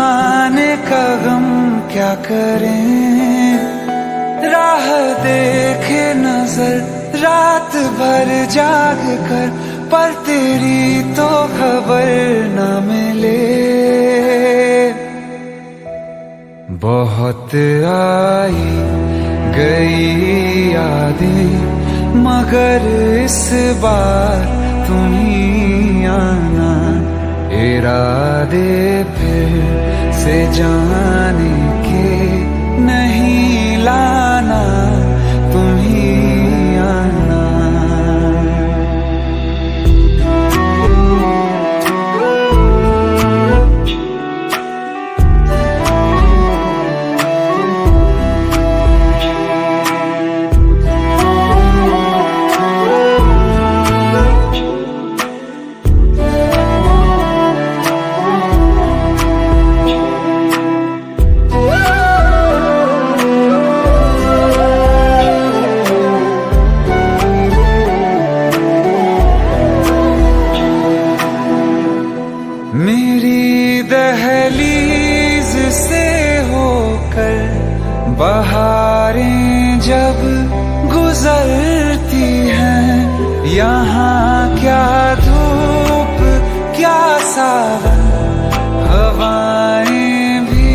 जमाने का गम क्या करें, राह देखे नजर रात भर जाग कर, पर तेरी तो खबर न मिले। बहुत आई गई यादें, मगर इस बार तुम ही आना, इरादे फिर से जाने के नहीं लाना, तुम ही आना। मेरी दहलीज से होकर बहारें जब गुजरती हैं, यहाँ क्या धूप क्या सावन, हवाएं भी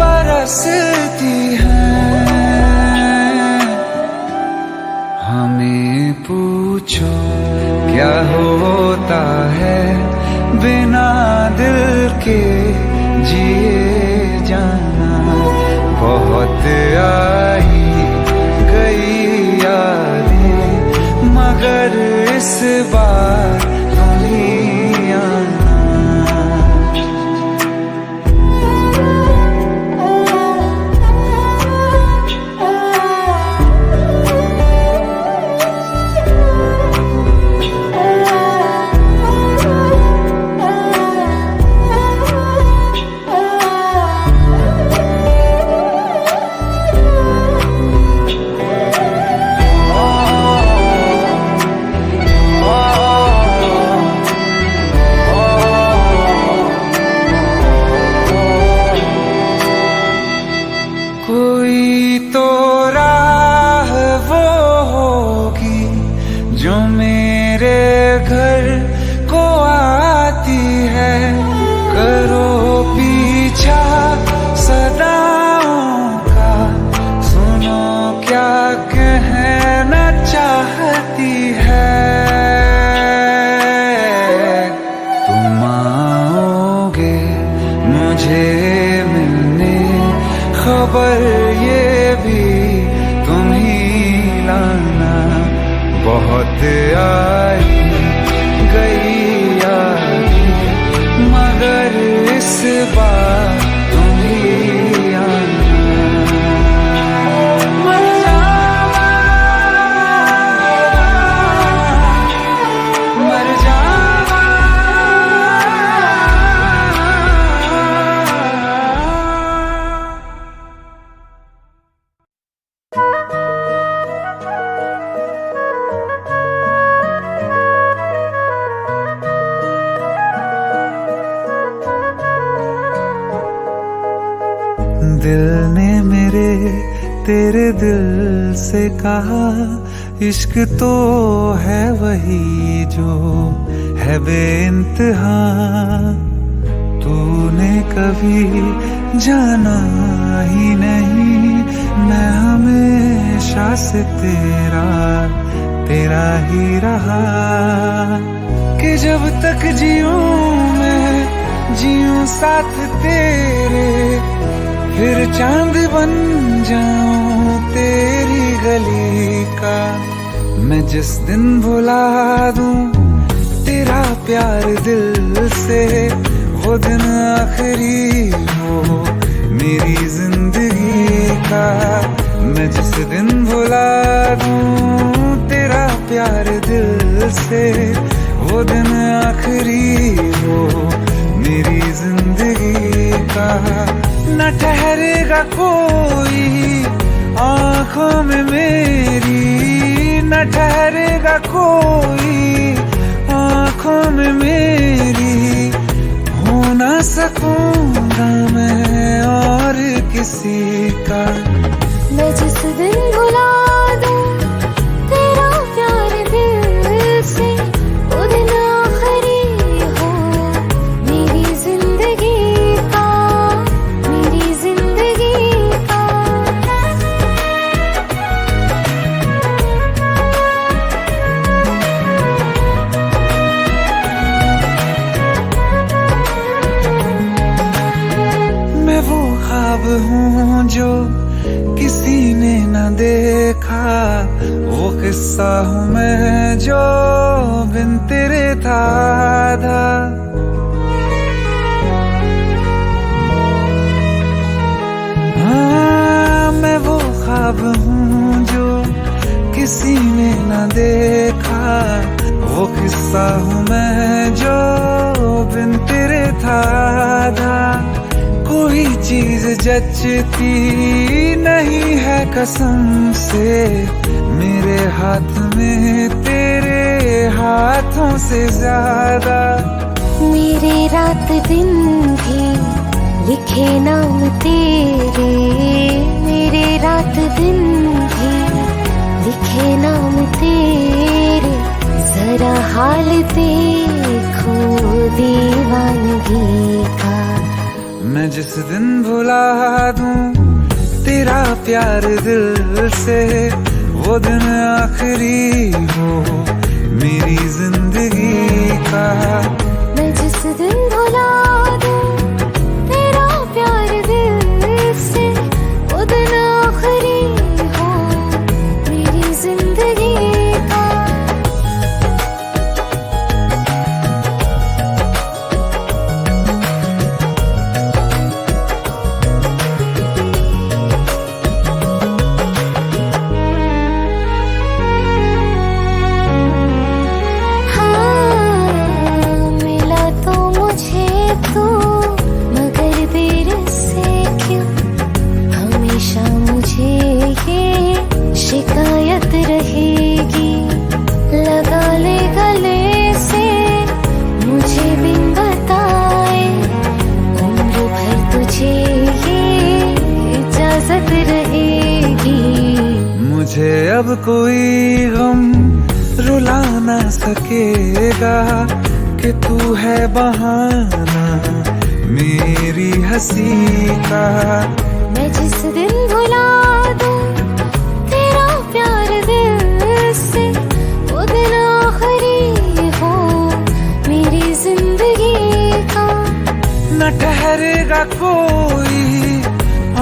बरसती हैं। हमें पूछो क्या होता है बिना दिल के जिए जाना। बहुत आई गई यादें, मगर इस बार तुम ही आना। कोई तो राह वो होगी जो मेरे घर को आती है, करो पीछा सदाओं का, सुनो क्या कहना चाहती है। तुम आओगे मुझे मिलने, खबर ये भी तुम ही लाना। बहुत आई गई यादें, मगर इस बार तुम ही आना। मर जावा, मर जावा। दिल ने मेरे तेरे दिल से कहा, इश्क तो है वही जो है बेइंतहा। तूने कभी जाना ही नहीं, मैं हमेशा से तेरा ही रहा। कि जब तक जीऊं मैं जीऊं साथ तेरे, फिर चांद बन जाऊं तेरी गली का। मैं जिस दिन भुला दूं तेरा प्यार दिल से, वो दिन आखिरी हो मेरी जिंदगी का। मैं जिस दिन भुला दूं तेरा प्यार दिल से, वो दिन आखिरी हो मेरी जिंदगी का। न ठहरेगा कोई आँखों में मेरी, न ठहरेगा कोई आँखों में मेरी, हो ना सकूंगा मैं और किसी का। मैं जिस दिन भुला दूं तेरा प्यार दिल से, वो दिन आखिरी हो मेरी जिंदगी का, मेरी जिंदगी का। मैं वो ख्वाब हूँ जो किसी ने न देखा, वो किस्सा हूँ मैं जो बिन तेरे था आधा। हाँ, मैं वो ख्वाब हूँ जो किसी ने न देखा, वो किस्सा हूँ मैं जो बिन तेरे था आधा। कोई चीज जचती नहीं है कसम से मेरे हाथ में तेरे हाथों से ज्यादा। मेरे रात दिन भी लिखे नाम तेरे, मेरे रात दिन भी लिखे नाम तेरे। जरा हाल देखो दीवानगी का। मैं जिस दिन भुला दूं तेरा प्यार दिल से, वो दिन आखिरी हो मेरी जिंदगी का। मैं जिस दिन भुला दूं तेरा प्यार दिल से, वो दिन आखिरी हो मेरी जिंदगी का। शिकायत रहेगी लगा ले गले से मुझे बिन बताए, उम्र भर तुझे ये इजाजत रहेगी। मुझे अब कोई गम रुला ना सकेगा कि तू है बहाना मेरी हंसी का। मैं जिस दिन भुला दूं तेरा प्यार दिल से, वो दिन आखिरी हो मेरी जिंदगी का। न ठहरेगा कोई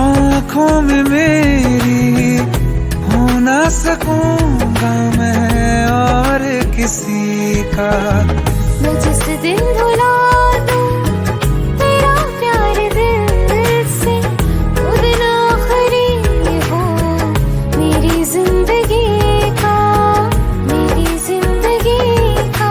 आँखों में मेरी, हो ना सकूंगा मैं और किसी का। मैं जिस दिन भुला दूं तेरा प्यार दिल से, वो दिन आखिरी हो मेरी जिंदगी का, मेरी जिंदगी का।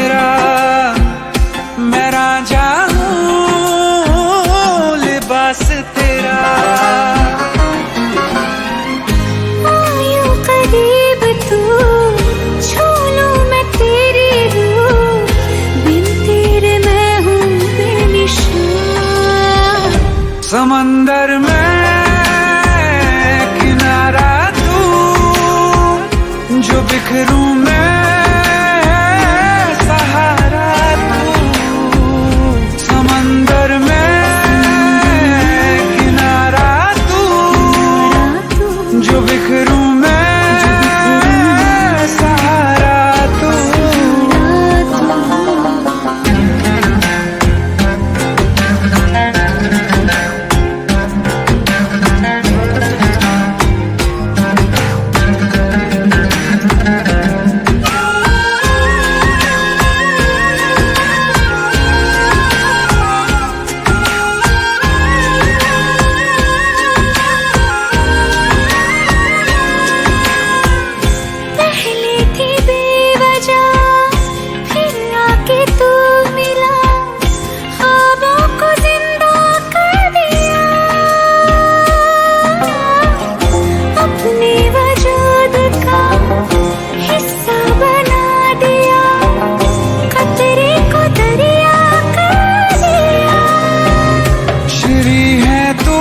तेरा, मैं रांझा हूँ लिबास तेरा। आयूं करीब तू, छू लूं मैं तेरी रूह, बिन तेरे मैं हूँ बेनिशान। समंदर में किनारा तू, जो बिखरूं मैं सहारा तू। समंदर में किनारा तू, जो बिखरूं मैं सहारा तू। पहले थी बेवजह, फिर आके तू मिला, ख्वाबों को जिंदा कर दिया। अपने वजूद का हिस्सा बना दिया, कतरे को दरिया कर दिया। श्री है तू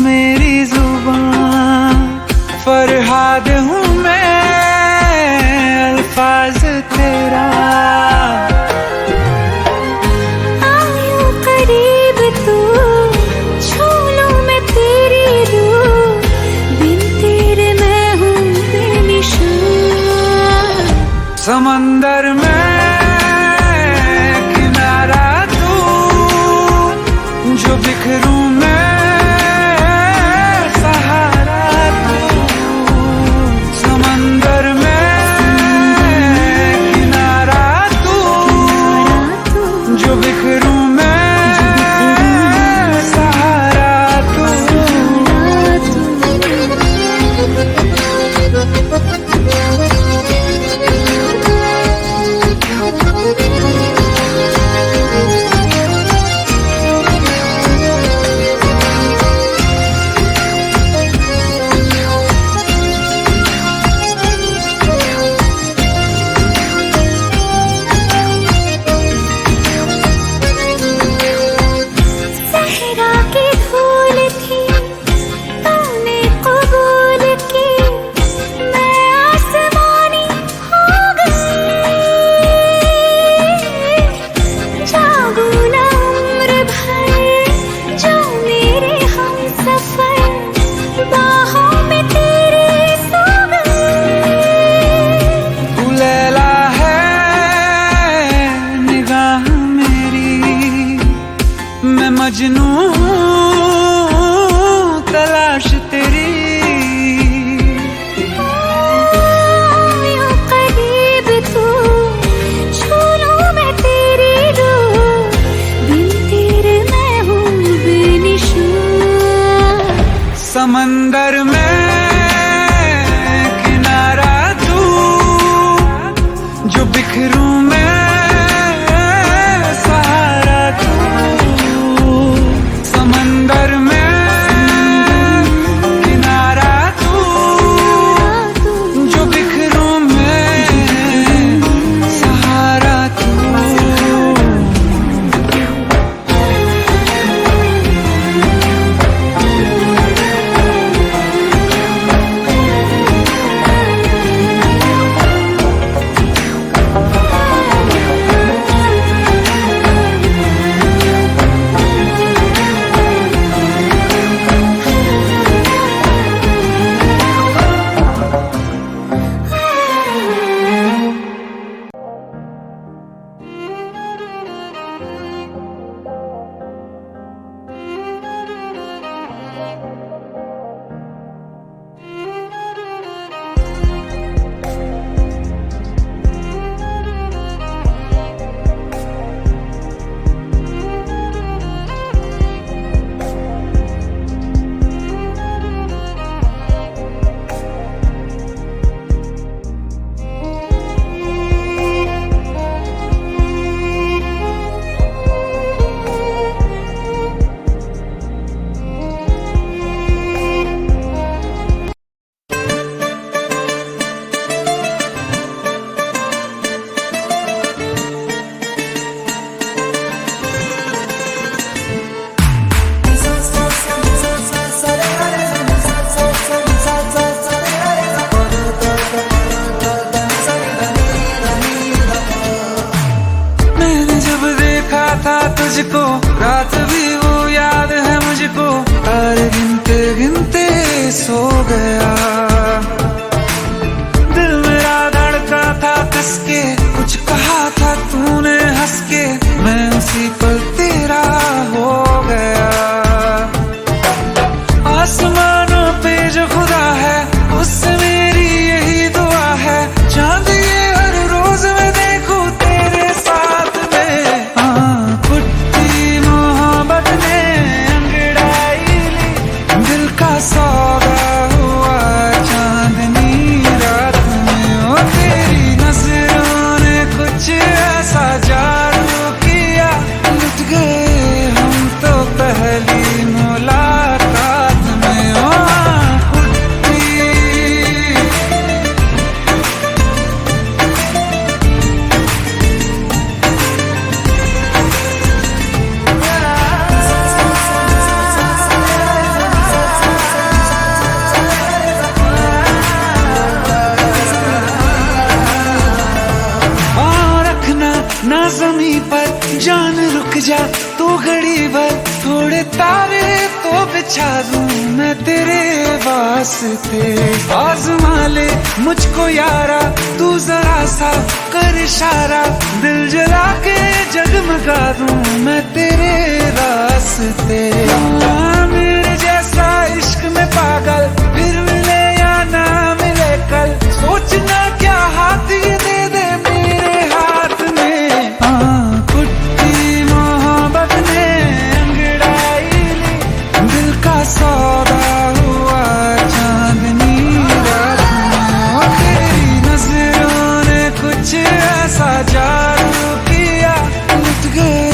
मेरी जुबान, फरहाद हूँ मैं अल्फाज तेरा। आयूं करीब तू, छू लूं मैं तेरी रूह, बिन तेरे मैं हूँ बेनिशान। समंदर में किनारा तू, जो बिखरूं मैं सहारा तू। समंदर में किनारा तू, जो बिखरूं मैं सहारा तू। सहरा की धूल थी, तूने कबूल की, मैं आसमानी हो गई। जागू ना उम्र भर, जो मेरे हमसफर, बाहों में तेरे सो गई। तू लैला है निगाह मेरी, मैं मजनू हूँ तलाश तेरी। आयूं करीब तू, छू लूं मैं तेरी रूह, बिन तेरे मैं हूँ बेनिशान। समंदर में किनारा तू, जो बिखरूं मैं सहारा तू। समंदर में किनारा तू, जो बिखरूं मैं सहारा तू। तुझको, रात भी वो याद है मुझको, तारे गिनते गिनते सो गया। दिल मेरा धड़का था कस के, कुछ कहा था तूने हंस के, मैं उसी पल तेरा हो गया। आसमानों पे जो खुदा है उससे मेरी यही दुआ है, चांद ये हर रोज मैं देखूं तेरे साथ में। कुट्टी मोहब्बत ने अंगड़ाई ली, दिल का सौदा हुआ चांदनी रात में। ओ तेरी नजरों ने कुछ ऐसा जादू किया, लुट गए हम तो पहली मुलाकात में। ओ कुट्टी रखना ना ज़मीं पर, जान रुक जा तू घड़ी भर, थोड़े तारे तो बिछा दूं मैं तेरे वास्ते। आज़मा ले मुझको यारा, तू जरा सा कर इशारा, दिल जला के जगमगा दूं मैं तेरे रास्ते। मेरे जैसा इश्क में पागल फिर मिले या ना मिले कल, सोचना क्या हाथ ये दे दे मेरे हाथ में। कुट्टी मोहब्बत ने अंगड़ाई ली, दिल का सौदा हुआ चांदनी रात में। ओ तेरी नजरों ने कुछ ऐसा जादू किया, लुट गए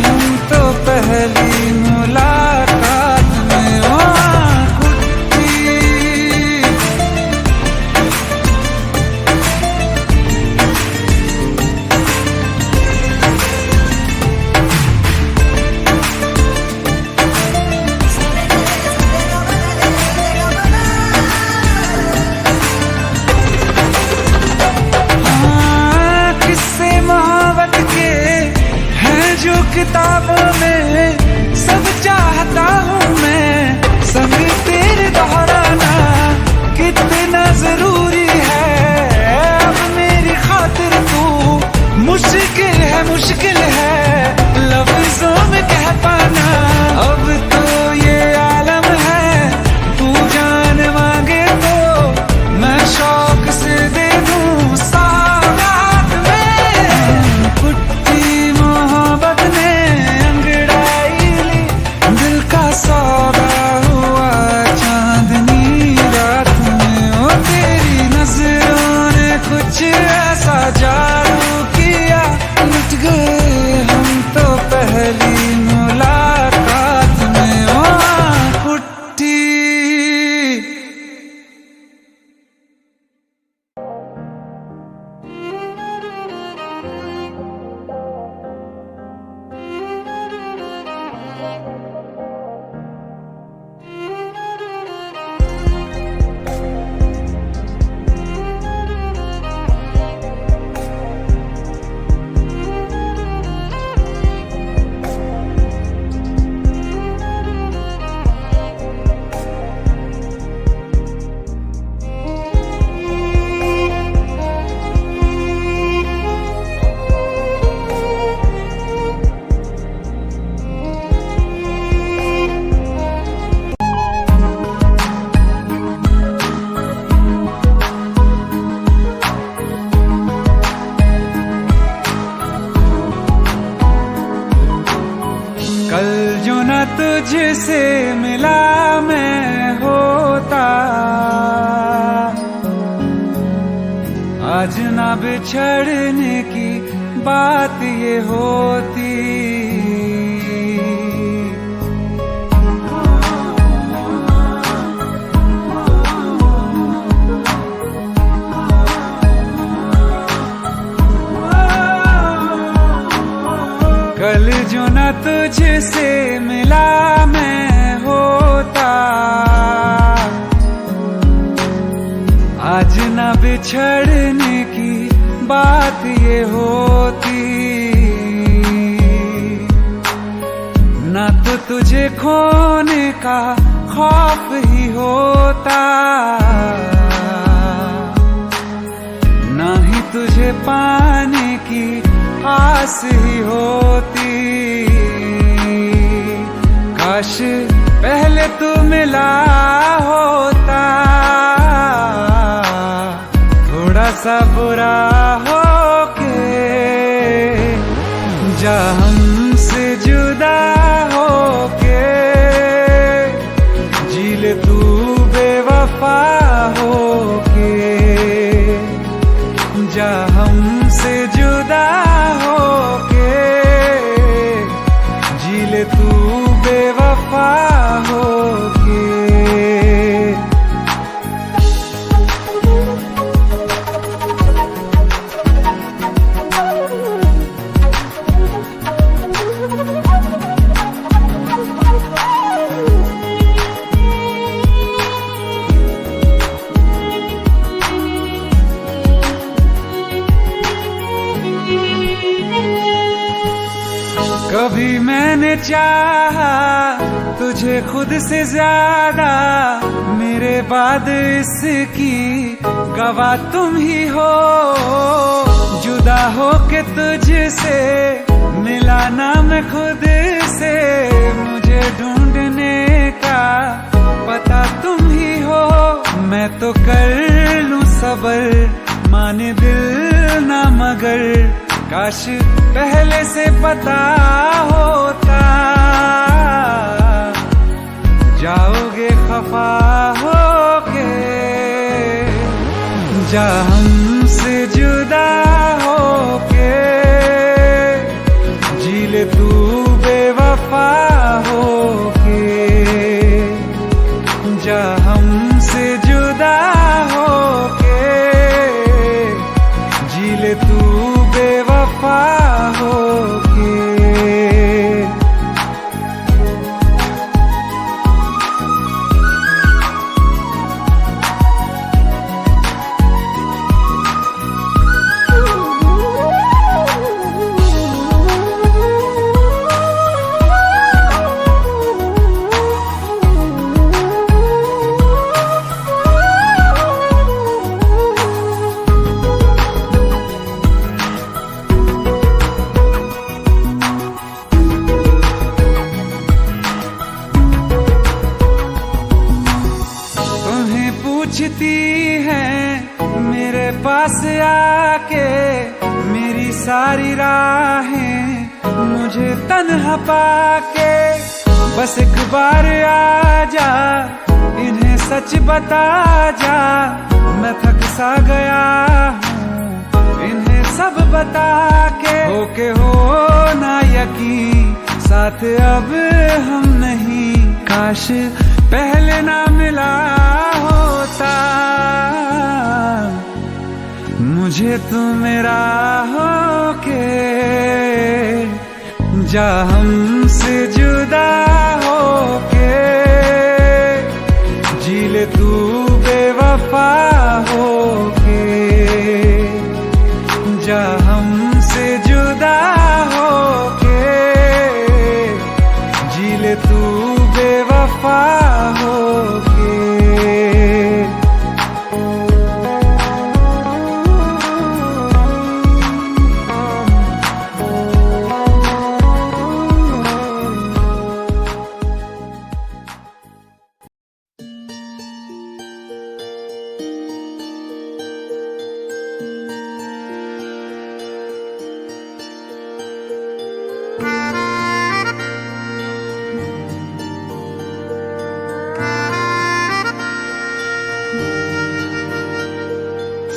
हम तो पहली मुलाकात में। ओ कुट्टी किस्से मोहब्बत के हैं जो किताबों में, सब चाहता हूँ मैं संग तेरे दोहराना, कितना जरूरी है अब मेरी खातिर तू। मुश्किल है लफ्जों में कह पाना, अब तो ये आलम है, तू जान मांगे तो मैं शौक से दे दूं सौगात में। कुट्टी मोहब्बत ने अंगड़ाई ली, दिल का सौदा हुआ चांदनी रात में। ओ तेरी नजरों ने कुछ ऐसा जादू किया, लुट गए हम तो पहली मुलाकात में। ओ कुट्टी कल जो न तुझसे मिला मैं होता, आज ना बिछड़ने की बात ये होती। कल जो न तुझसे मिला मैं होता, आज न बिछड़ने की बात ये होती। तुझे खोने का खौफ ही होता, ना ही तुझे पाने की आस ही होती। काश पहले तू मिला होता, थोड़ा सा बुरा हो के जा हमसे जुदा हो के, जी ले तू बेवफा हो के, जा हमसे जुदा हो के, जी ले तू बेवफा हो के। कभी मैंने चाहा तुझे खुद से ज्यादा, मेरे बाद इसकी गवाह तुम ही हो। जुदा हो के तुझसे मिला ना मैं खुद से, मुझे ढूंढने का पता तुम ही हो। मैं तो कर लूं सबर, माने दिल ना मगर, काश पहले से पता होता। जाओगे खफा होके, जा हमसे जुदा होके, जी ले तू बेवफा होके, जा हमसे जुदा होके, जी ले तू बेवफा होके। पूछती है मेरे पास आके, मेरी सारी राहें मुझे तन्हा पाके। बस एक बार आ जा, इन्हें सच बता जा, मैं थक सा गया हूँ इन्हें सब बता के। होके हो ना यकीन, साथ अब हम नहीं, काश पहले ना मिला होता। मुझे तू मेरा होके, जा हमसे जुदा होके, जी ले तू बेवफा होके, जा हमसे जुदा होके, जी ले तू बेवफा होके।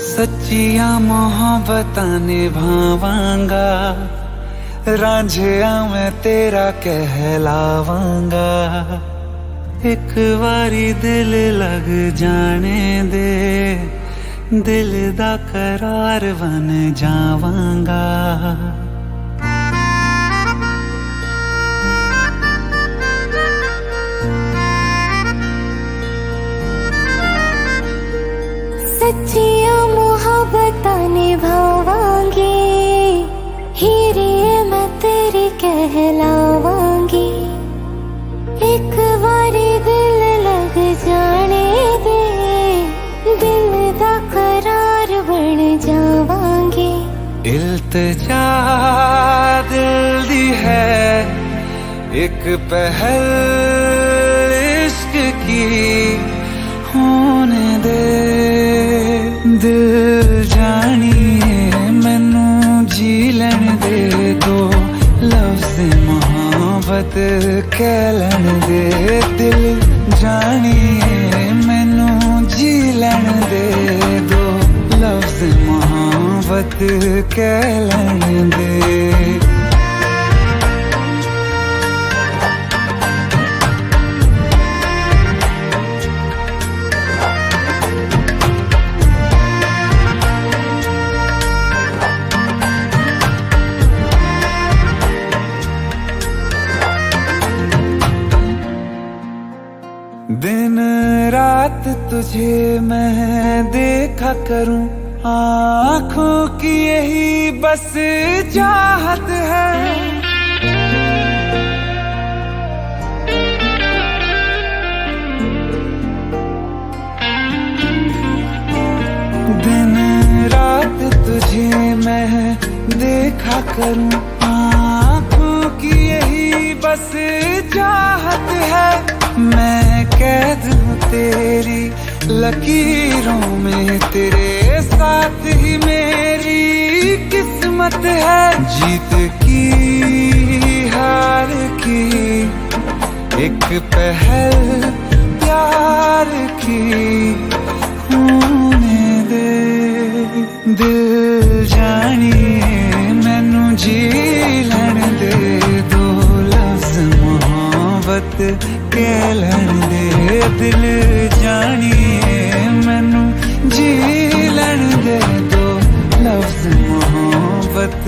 सच्चिया मोहब्बतां निभावांगा, रांझिया मैं तेरा कहलावांगा। एक बारी दिल लग जाने दे, दिल दा करार बन जावांगा। सच्चिया मोहब्बतां निभावांगी, हीरे मैं तेरी कहलावांगी। इल्तिजा दिल दी है एक पहल इश्क की होने दे दिल जानिए मैनू जी लैन दे दो लफ्ज़ मोहब्बत कह लैन दे दिल जानिए मैनू जी लैन दे दो लफ्ज़ मोहब्बत कह लैन दे दिन रात तुझे मैं देखा करूं आँखों की यही बस चाहत है दिन रात तुझे मैं देखा करूं आँखों की यही बस चाहत है मैं कैद हूँ तेरी लकीरों में तेरे साथ ही मेरी किस्मत है जीत की हार की एक पहल प्यार की होने दे दिल जानिए मैनू जी लैन दे दो लफ्ज़ मोहब्बत कह लैन दे दिल जानिए मैनू जी लैन दे दो लफ्ज़ मोहब्बत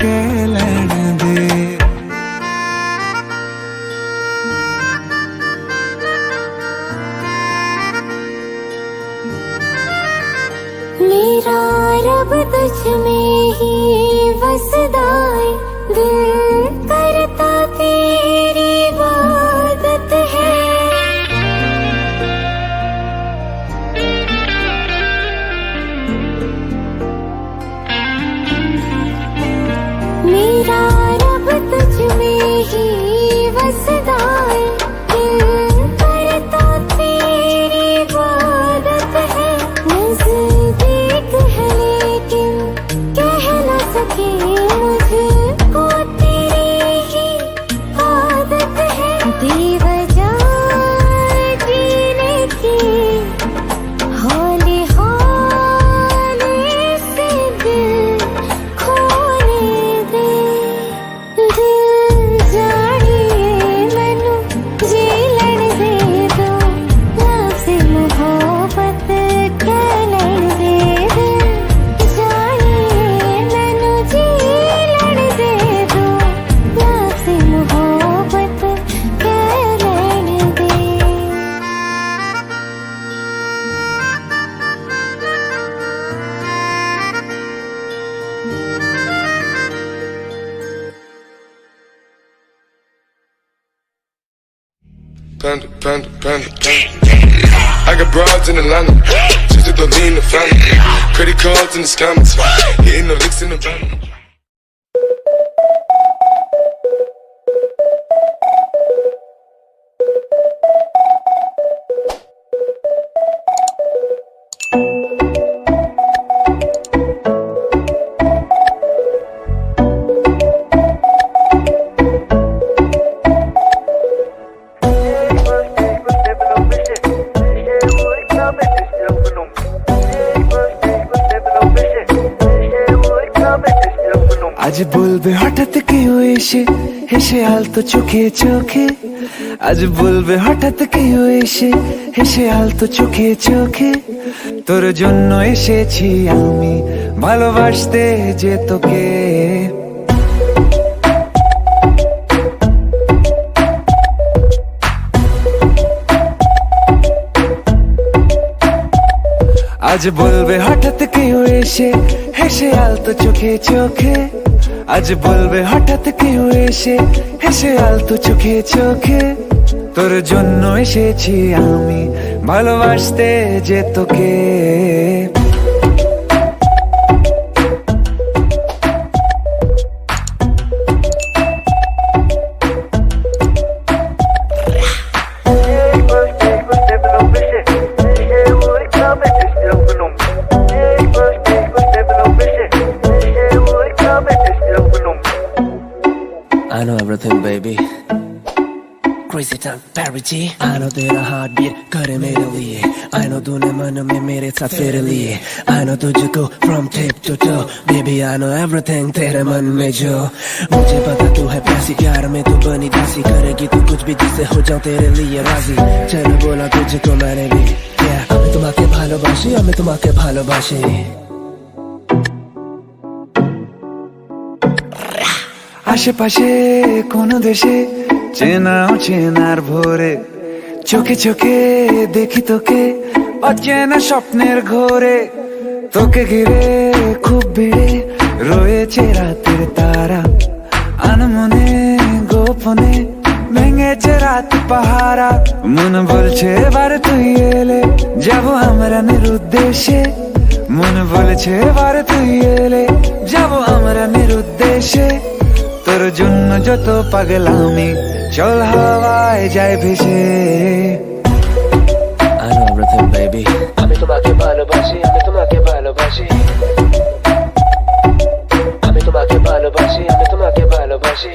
कह लैन दे मेरा रब तुझ में ही वसदा है दिल करता तेरी इबादत है मेरा रब तुझ में ही वसदा है दिल करता तेरी इबादत है नज़दीक है लेकिन कह न सके मुझको तेरी ही आदत है बेवजह जीने की हौले हौले से दिल खोने दे दिल जानिए मैनू जी लैन दे दो लफ्ज़ मोहब्बत कह लैन दे दिल जानिए मैनू जी लैन दे दो लफ्ज़ मोहब्बत कह लैन दे Panda, panda, panda, panda. I got broads in Atlanta, just to lean the family. Credit cards and the scammers, hitting the licks in the van. আজ বলবে হঠাৎ কেউ এসে হেসে আলতো চোখে চোখে আজ বলবে হঠাৎ কেউ এসে হেসে আলতো চোখে চোখে তোর জন্য এসেছি আমি ভালোবাসতে যে তোকে আজ বলবে হঠাৎ কেউ এসে হেসে আলতো চোখে চোখে আজ বলবে হঠাৎ কেউ এসে হেসে আলতো চোখে চোখে তোর জন্য এসেছি আমি ভালোবাসতে যে তোকে I know everything, baby. Crazy time, Barry G. I know तेरा heartbeat करे मेरे लिए. I know तूने मन में मेरे साथ फेर लिए. I know तुझको from tip to toe. Baby, I know everything तेरे मन में जो. मुझे पता तू है प्यासी, प्यार में तू बनी दासी. करेगी तू कुछ भी जिससे हो जाऊं तेरे लिए राजी. चल बोला तुझको मैंने भी. Yeah, আমি তোমাকে ভালোবাসি, আমি তোমাকে ভালোবাসি. আশেপাশে কোনো দেশে চেনা চেনার ভোরে চোখে চোখে দেখি তোকে অচেনা স্বপ্নের ঘোরে তোকে ঘিরে খুব বেড়ে রয়েছে রাতের তারা আনমনে গোপনে ভেঙেছে রাত পাহারা মন বলছে এবার তুই এলে যাবো আমরা নিরুদ্দেশে মন বলছে এবার তুই এলে যাবো আমরা নিরুদ্দেশে তোর জন্য যত পাগলামি চল হাওয়ায় যায় ভেসে I know everything, baby. আমি তোমাকে ভালোবাসি, আমি তোমাকে ভালোবাসি. আমি তোমাকে ভালোবাসি, আমি তোমাকে ভালোবাসি.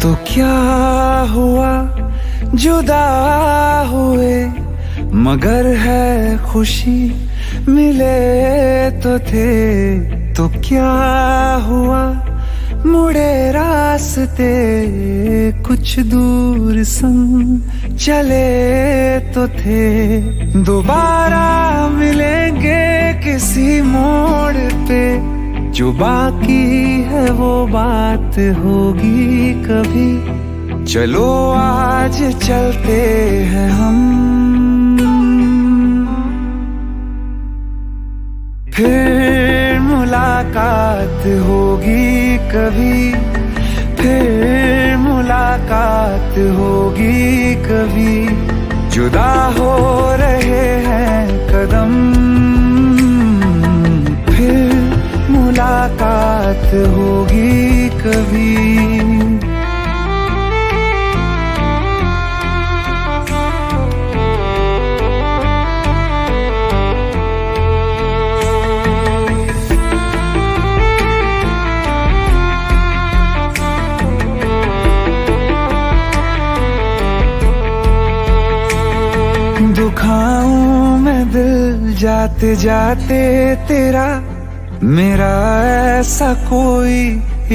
तो क्या हुआ जुदा हुए मगर है खुशी मिले तो थे तो क्या हुआ मुड़े रास्ते कुछ दूर संग चले तो थे दोबारा मिलेंगे किसी मोड़ पे जो बाकी है वो बात होगी कभी चलो आज चलते हैं हम फिर मुलाकात होगी कभी फिर मुलाकात होगी कभी जुदा हो रहे हैं कदम फिर मुलाकात होगी कभी दुखाऊं मैं दिल जाते जाते तेरा मेरा ऐसा कोई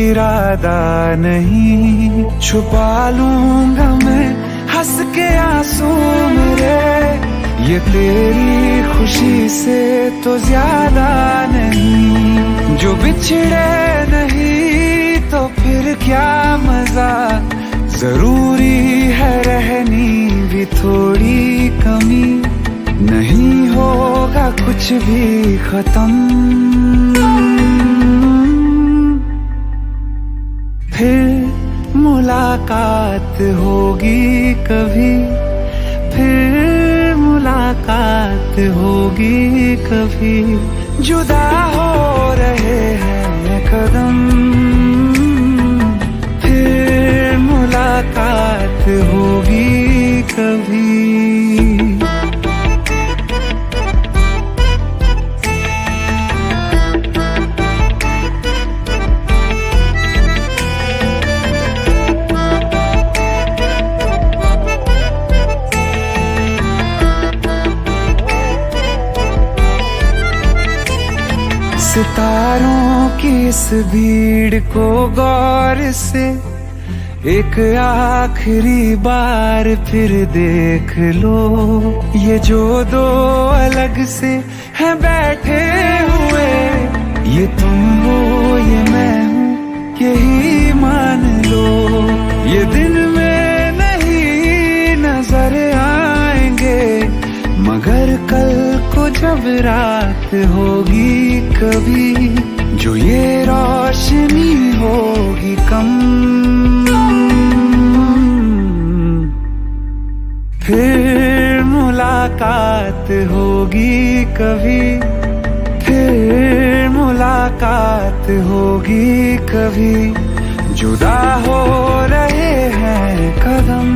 इरादा नहीं छुपा लूंगा मैं हंस के आंसू मेरे ये तेरी खुशी से तो ज्यादा नहीं जो बिछड़े नहीं तो फिर क्या मजा जरूरी है रहनी भी थोड़ी कमी नहीं होगा कुछ भी खत्म फिर मुलाकात होगी कभी फिर मुलाकात होगी कभी जुदा हो रहे हैं कदम फिर मुलाकात होगी कभी सितारों की इस भीड़ को गौर से एक आखिरी बार फिर देख लो ये जो दो अलग से हैं बैठे हुए ये तुम हो ये मैं हूँ यही मान लो ये दिन में नहीं नजर आएंगे मगर कल को जब रात होगी कभी जो ये रोशनी होगी कम मुलाकात होगी कभी, फिर मुलाकात होगी कभी। जुदा हो रहे हैं कदम,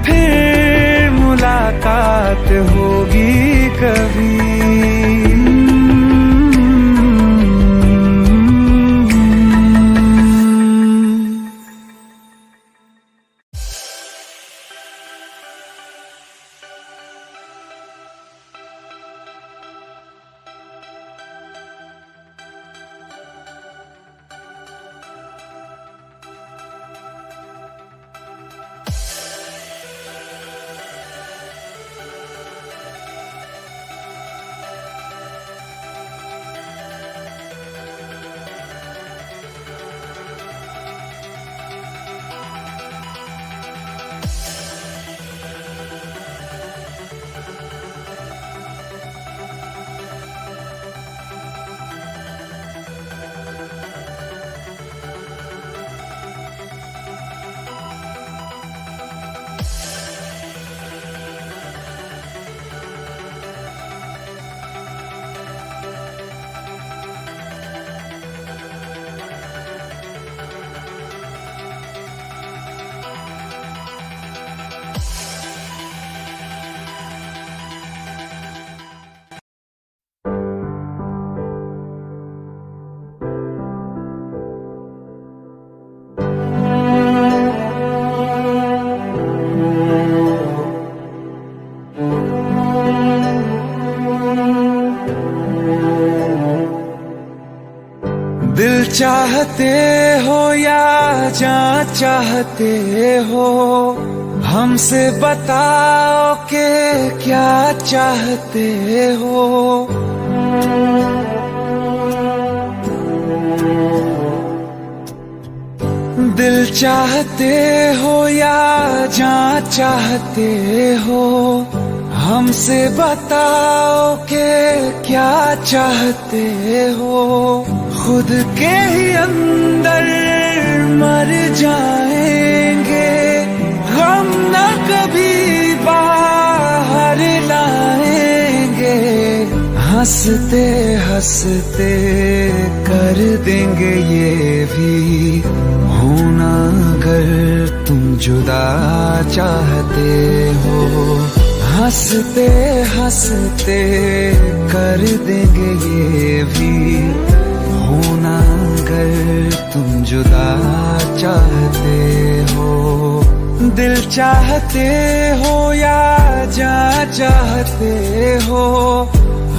फिर मुलाकात होगी कभी। दिल चाहते हो या जान चाहते हो, हमसे बताओ के क्या चाहते हो। दिल चाहते हो या जान चाहते हो, हमसे बताओ के क्या चाहते हो। खुद के ही अंदर मर जाएंगे, हम न कभी बाहर लाएंगे। हंसते हंसते कर देंगे ये भी, होना अगर तुम जुदा चाहते हो। हंसते हंसते कर देंगे ये भी, होना अगर तुम जुदा चाहते हो। दिल चाहते हो या जान चाहते हो,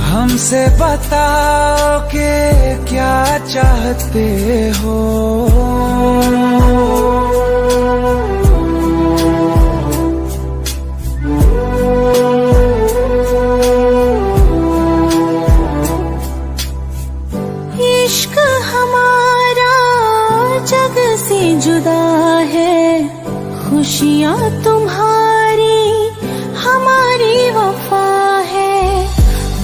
हमसे बताओ के क्या चाहते हो। इश्क हमारा जग से जुदा है, खुशियाँ तुम्हारी हमारी वफा है।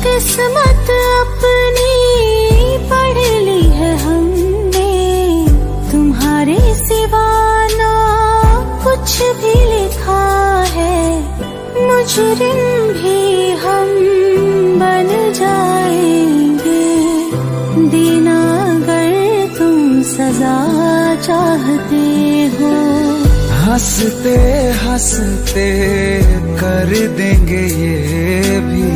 किस्मत अपनी पढ़ ली है हमने, तुम्हारे सिवा ना कुछ भी लिखा है। मुजरिम भी हम बन जाएंगे, देना अगर तुम सजा चाहते हो। हंसते हंसते कर देंगे ये भी,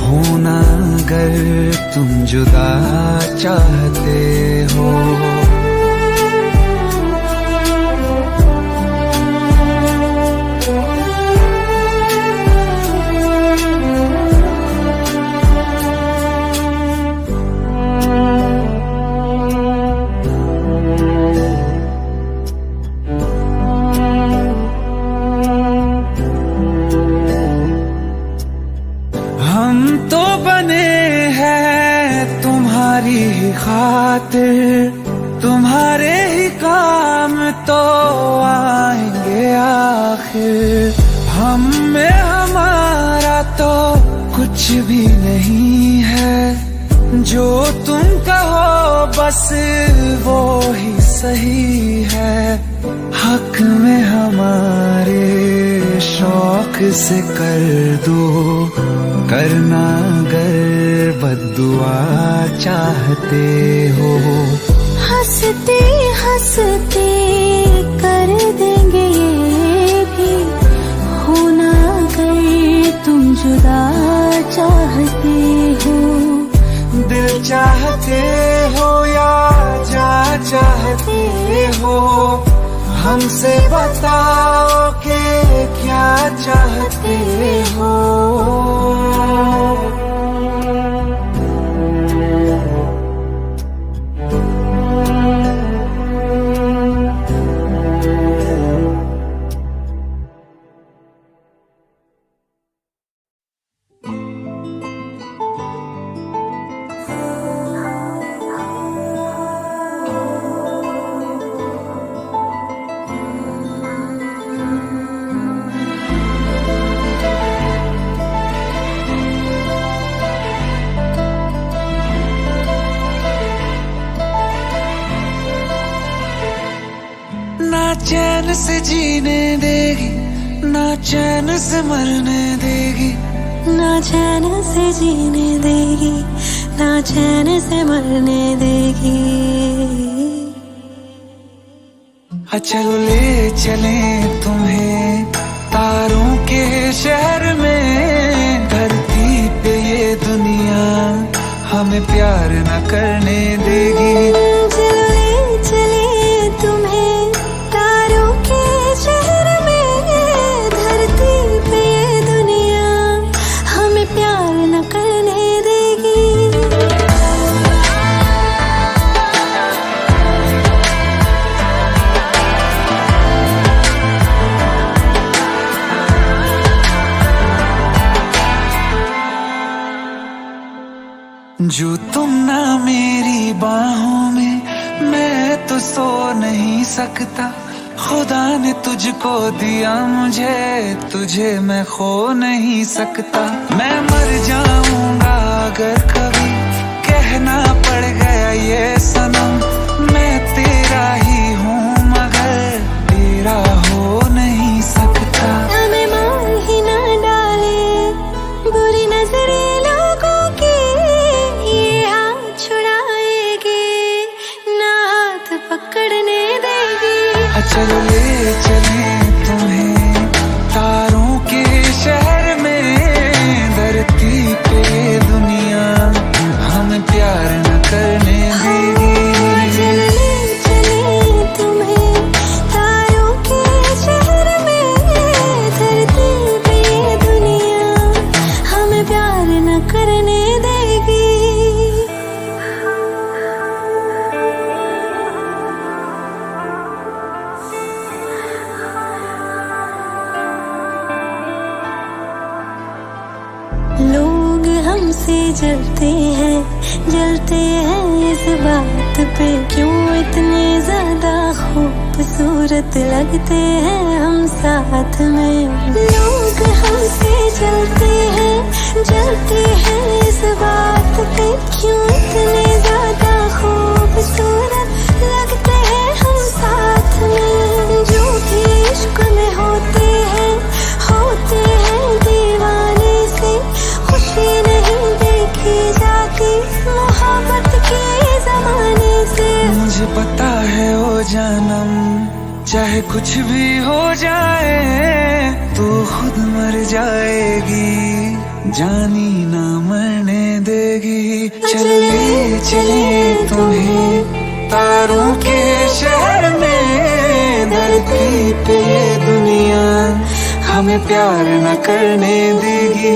होना अगर तुम जुदा चाहते हो। हम तो बने हैं तुम्हारी ही खातिर, तुम्हारे ही काम तो आएंगे आखिर। हम में हमारा तो कुछ भी नहीं है, जो तुम कहो बस वो ही सही है। हक में हमारे शौक से कर दो, करना अगर बद्दुआ चाहते हो। हंसते हंसते कर देंगे ये भी, होना अगर तुम जुदा चाहते हो। दिल चाहते हो या जा चाहते हो, हमसे बताओ कि क्या चाहते हो। ना चैन से जीने देगी, ना चैन से मरने देगी, ना चैन से जीने देगी, ना चैन से मरने देगी। चलो ले चले तुम्हें तारों के शहर में, धरती पे ये दुनिया हमें प्यार न करने देगी। चले चले तुम्हें तारों के शहर में, धरती पे ये दुनिया हमें प्यार न करने देगी। जो तुम ना मेरी बाहों में, मैं तो सो नहीं सकता। खुदा ने तुझको दिया मुझे, तुझे मैं खो नहीं सकता। मैं मर जाऊंगा अगर कभी कहना पड़ गया ये सनम, मैं तेरा ही हूँ मगर तेरा हो नहीं सकता। हमें मार ही ना डाले बुरी नजरे लोगों की, ये हाथ छुड़ाएगी ना हाथ पकड़ने देगी। चलो ले चले तुम्हें तारों के शहर में, धरती पे दुनिया हमें प्यार न करने देगी। चले चले तुम्हें तारों के शहर में, धरती पे दुनिया हमें प्यार न करने देगी। लोग हमसे जलते हैं इस बात पे, क्यों इतने ज्यादा खूबसूरत लगते हैं हम साथ में। लोग हमसे जलते हैं इस बात पे, क्यों इतने ज्यादा खूबसूरत लगते हैं हम साथ में। जो भी इश्क में होते हैं दीवाने से, खुशी नहीं देखी जाती मोहब्बत के जमाने से। मुझे पता है ओ जानम, चाहे कुछ भी हो जाए तू खुद मर जाएगी, जानी ना मरने देगी। चले चले तुम्हें तारों के शहर में, धरती पे दुनिया हमें प्यार न करने देगी।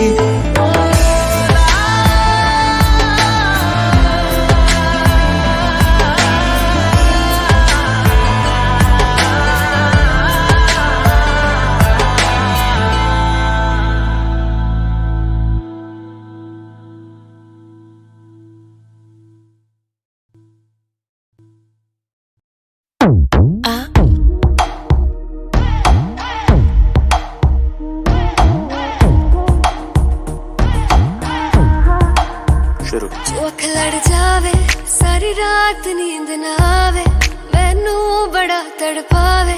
जो अख लड़ जावे सारी रात नींद ना आवे, मैनू बड़ा तड़पावे,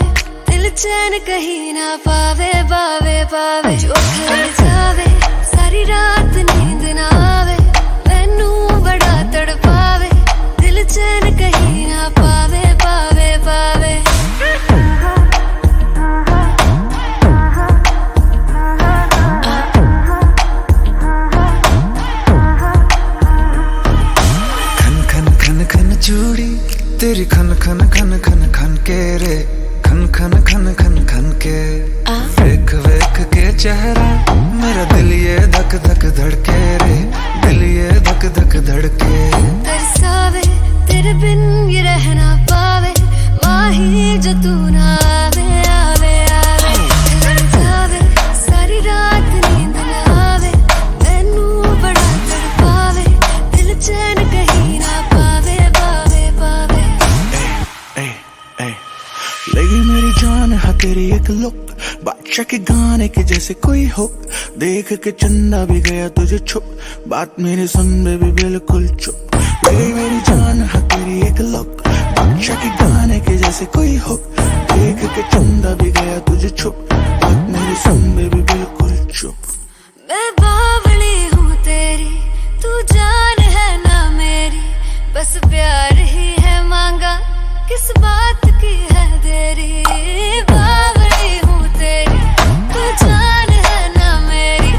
दिल दिल चैन कहीं ना पावे पावे पावे जो लड़ जावे सारी रात नींद ना आवे मैनू बड़ा तड़पावे दिल चैन कहीं ना पावे पावे पावे चूड़ी तेरी खन खन खन खन खन के रे खन खन खन खन खन के वेख वेख के चेहरा मेरा दिल ये धक धक धड़के रे दिल ये धक धक धड़के तरसावे तेरे बिन ये रह ना पावे माही जो तू ना आवे आवे आवे लड़ जावे सारी रात नींद ना आवे मैनू बड़ा तड़पावे दिल चैन कहीं ना पावे लगी मेरी जान है तेरी एक लुक बादशाह के गाने के जैसे कोई हो देख के चंदा भी गया तुझे छुप बात मेरे सुन बेबी बिल्कुल चुप लगी मेरी जान है तेरी एक लुक बादशाह के गाने के जैसे कोई हो देख के चंदा भी गया तुझे छुप बात मेरे सुन बेबी बिल्कुल चुप मैं बावली हूँ तेरी तू जान है ना मेरी बस प्यार ही है मांगा किस बात की है देरी बावली हूँ तेरी तू जान है ना मेरी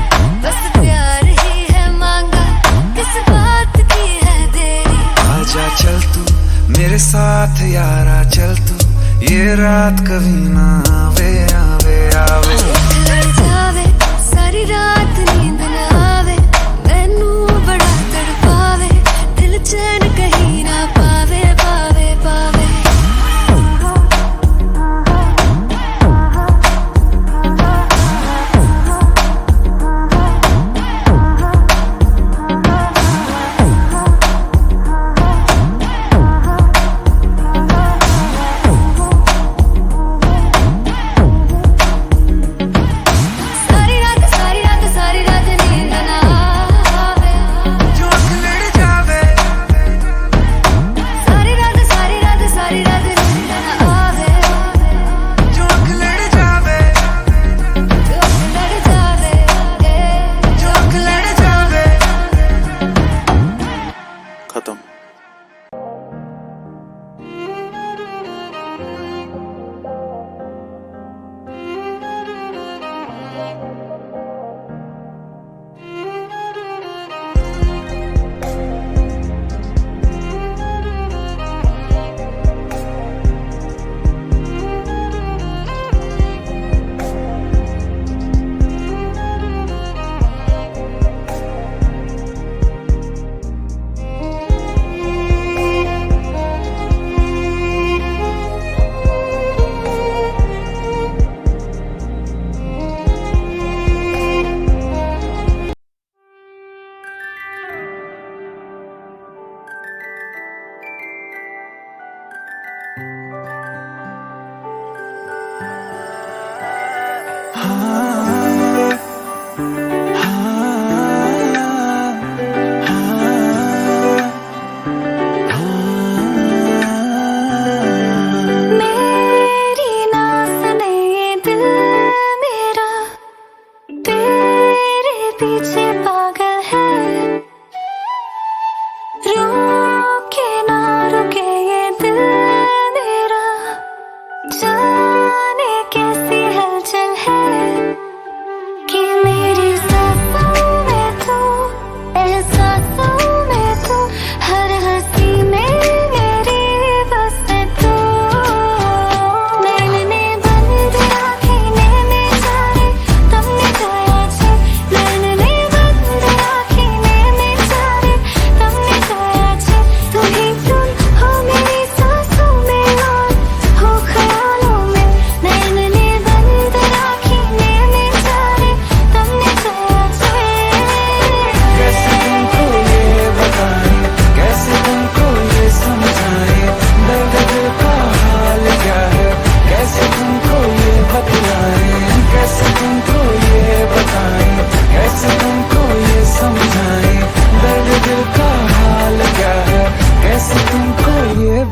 बस प्यार ही है मांगा किस बात की है देरी आजा चल तू मेरे साथ यारा चल तू ये रात कभी ना आवे आवे आवे लड़ जावे सारी रात नींद ना आवे मैनू बड़ा तड़पावे दिल चैन कहीं ना पावे पावे पावे खत्म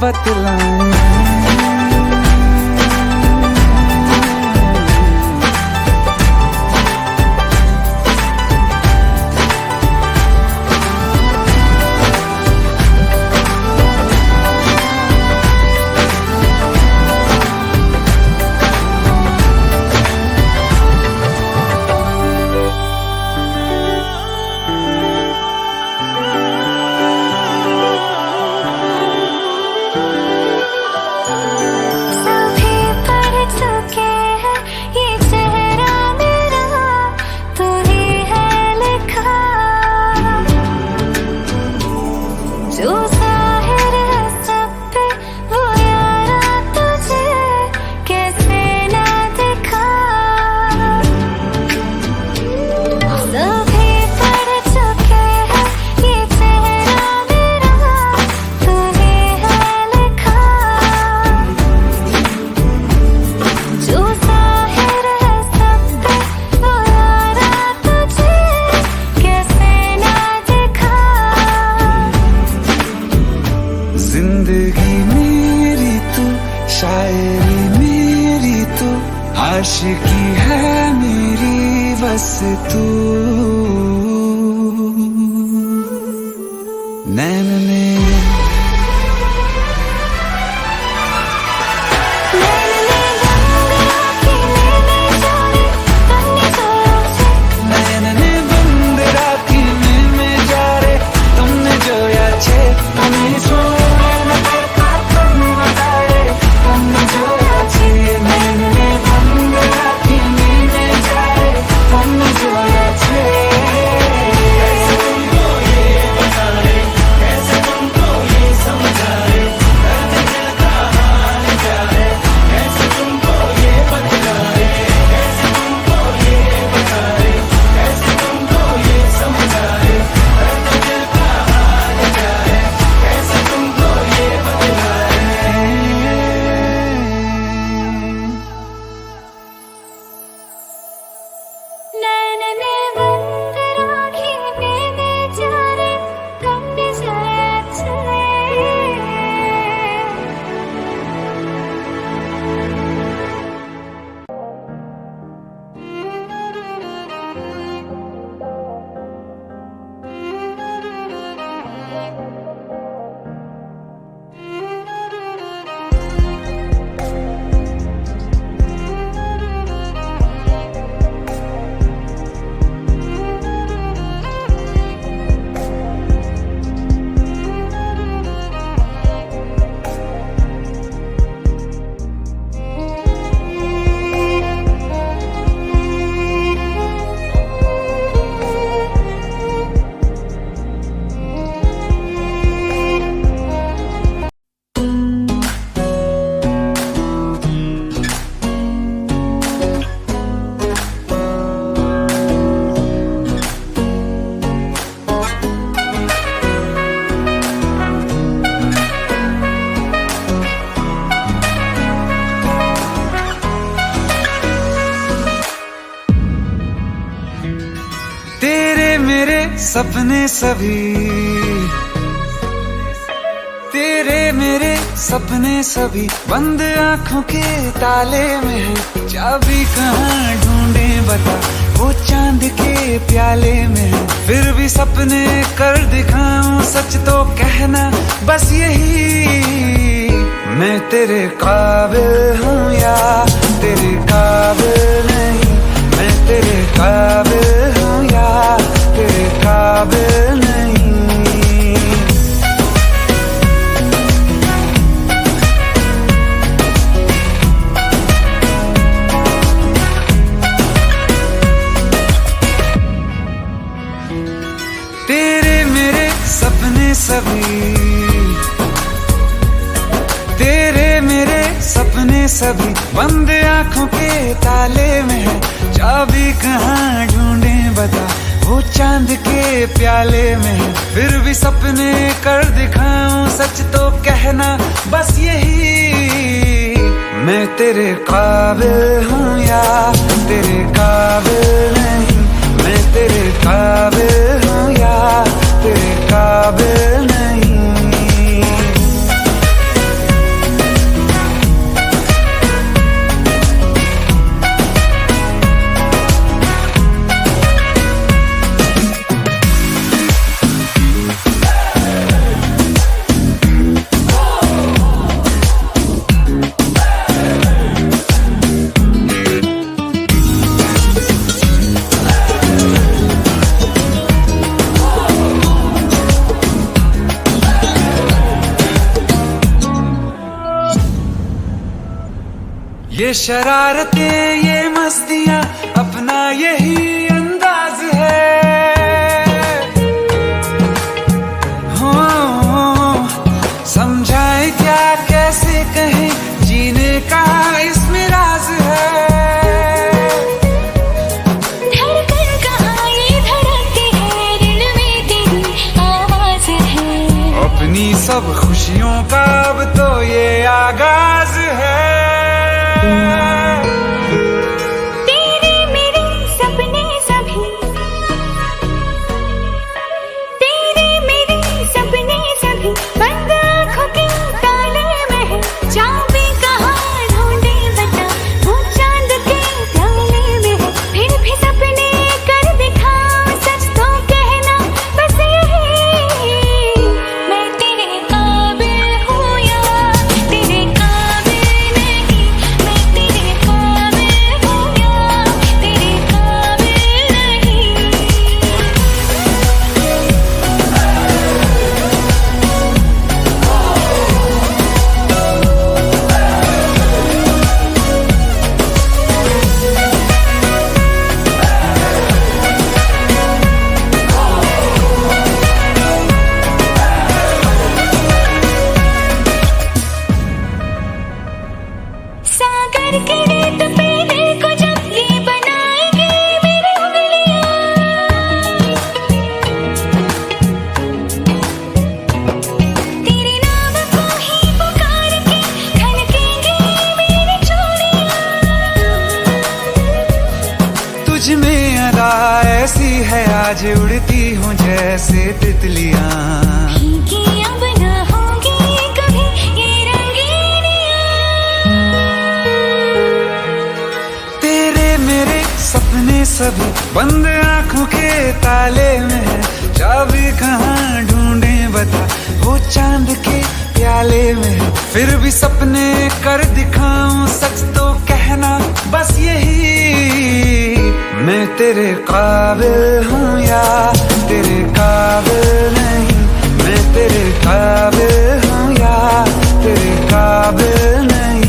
बतलाऊं शायरी मेरी तो आशिकी है मेरी बस तू नैन मेरे सपने सभी तेरे मेरे सपने सभी बंद आंखों के ताले में है चाबी कहाँ ढूंढे बता वो चांद के प्याले में है फिर भी सपने कर दिखाऊं सच तो कहना बस यही मैं तेरे काबिल हूँ या तेरे काबिल नहीं मैं तेरे काबिल हूँ या तेरे काबिल नहीं तेरे मेरे सपने सभी तेरे मेरे सपने सभी बंद आंखों के ताले में है चाबी कहाँ ढूंढे बता वो चांद के प्याले में है फिर भी सपने कर दिखाऊं सच तो कहना बस यही मैं तेरे काबिल हूँ या तेरे काबिल नहीं मैं तेरे काबिल हूँ या तेरे काबिल नहीं ये शरारतें ये मस्तियाँ अपना यही अंदाज है हो समझाए क्या कैसे कहें जीने का इसमें राज है धड़कन कहाँ ये धड़कती है दिल में तेरी आवाज है अपनी सब खुशियों का अब तो ये आगाज है तेरे मेरे सपने प्यार के रेत पे दिल को जब ये बनाएंगे मेरी उंगलियां, तेरे नाम को ही पुकार के खनकेंगे मेरी चूड़ियां। तुझ में अदा ऐसी है आज उड़ती हूँ जैसे तितलियां, कि अब ना होंगी कभी ये रंगीनियां। तेरे मेरे सपने सभी बंद आंखों के ताले में है, चाबी कहाँ ढूंढे बता वो चांद के प्याले में है। फिर भी सपने कर दिखाऊं सच तो कहना बस यही, मैं तेरे काबिल हूँ या तेरे काबिल नहीं, मैं तेरे काबिल हूँ या तेरे काबिल नहीं।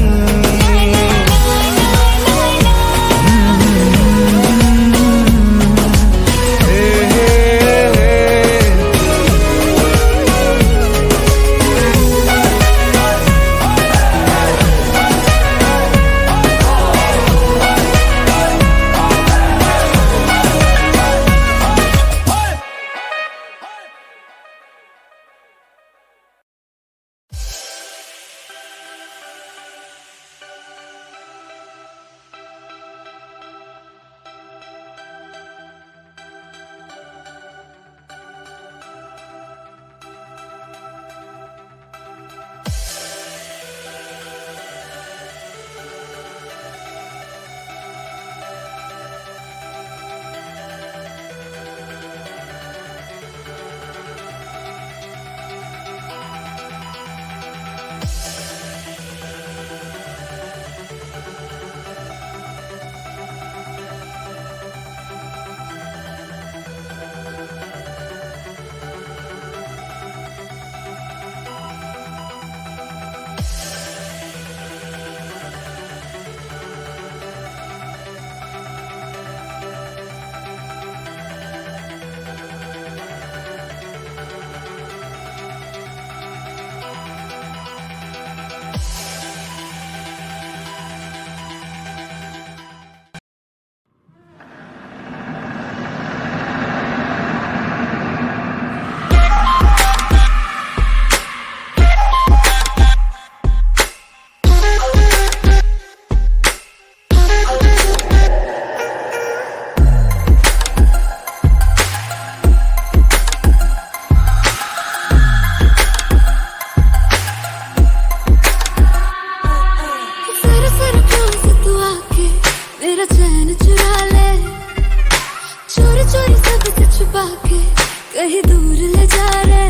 कहीं दूर ले जा रे,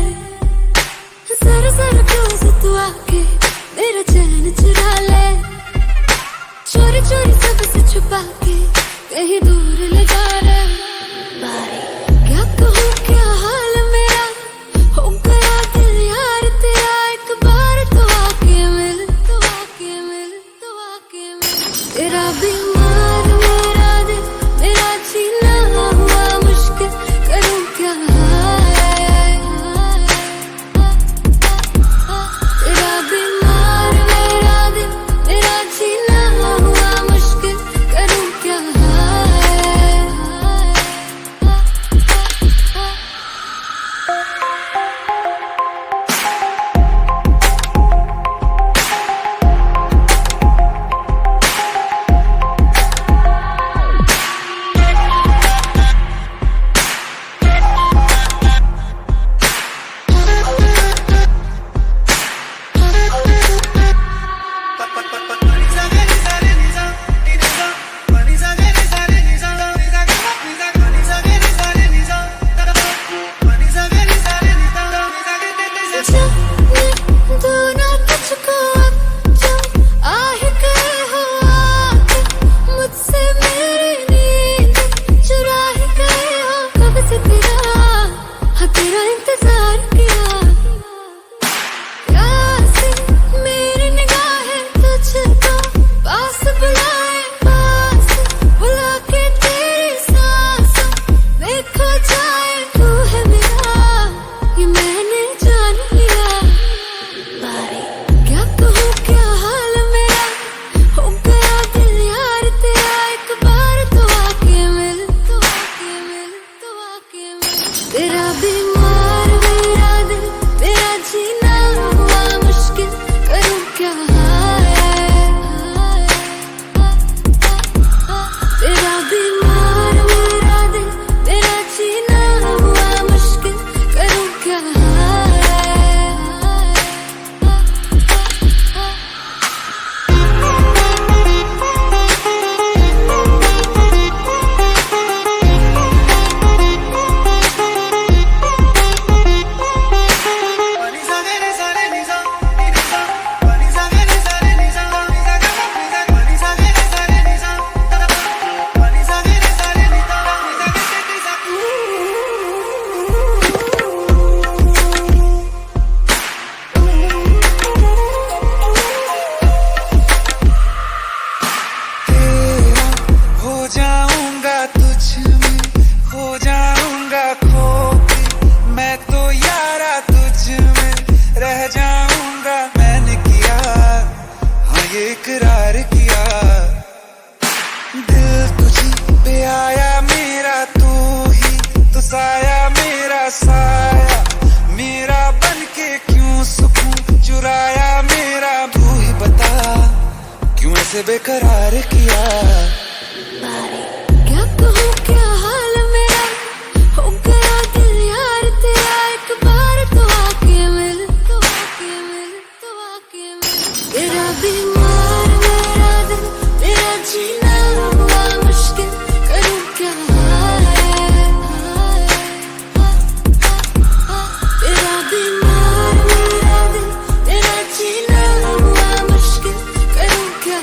जरा जरा क्लोज तू आके मेरा चैन चुरा ले, चोरी चोरी सबसे छुपा के कहीं दूर ले जा रे। क्या कहूँ क्या हाल मेरा हो गया दिल यार तेरा, एक बार तो आके मिल, तो आके मिल, तो आके मिल। तेरा बीमार मेरा दिल, मेरा जीना हुआ मुश्किल, करूँ क्या तेरा बीमार मेरा दिल, मेरा जीना हुआ मुश्किल, करूँ क्या साया मेरा बन के क्यों सुकून चुराया मेरा, तू ही बता क्यों ऐसे बेकरार किया। क्या कहूँ क्या हाल मेरा, हो गया दिल यार तेरा, एक बार तो आके मिल, तो आके मिल, तो आके मिल। तेरा बीमार मेरा दिल, तेरा जीना हुआ मुश्किल, करूँ क्या तेरा बीमार मेरा दिल, तेरा जीना हुआ मुश्किल, करूँ क्या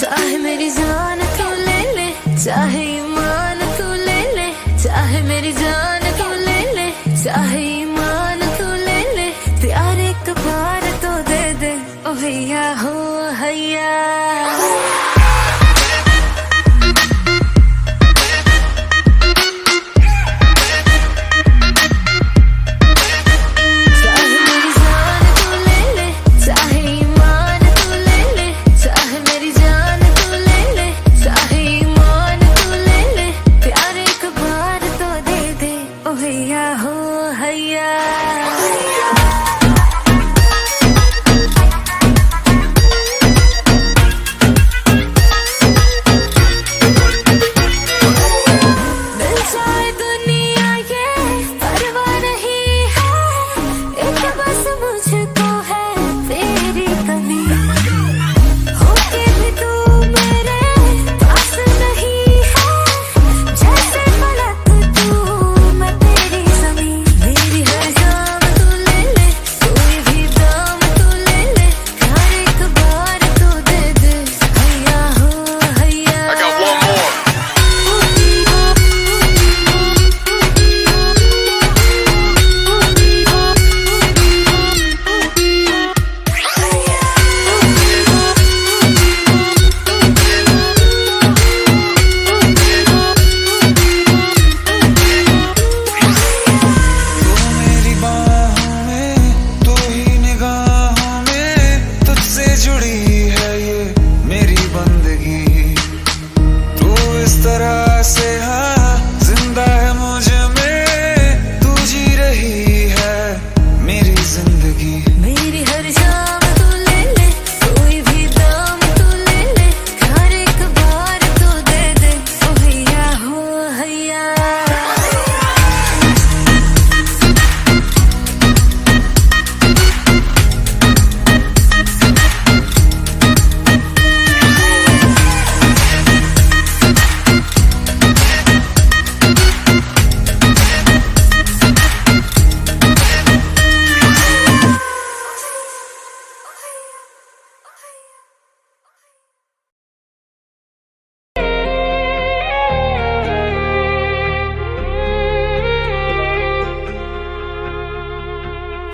चाहे मेरी जान तू ले ले, चाहे ईमान तू ले ले, चाहे मेरी जान तू ले ले, चाहे ईमान तू ले ले, प्यार एक बार तो दे दे ओ भैया हो हैया।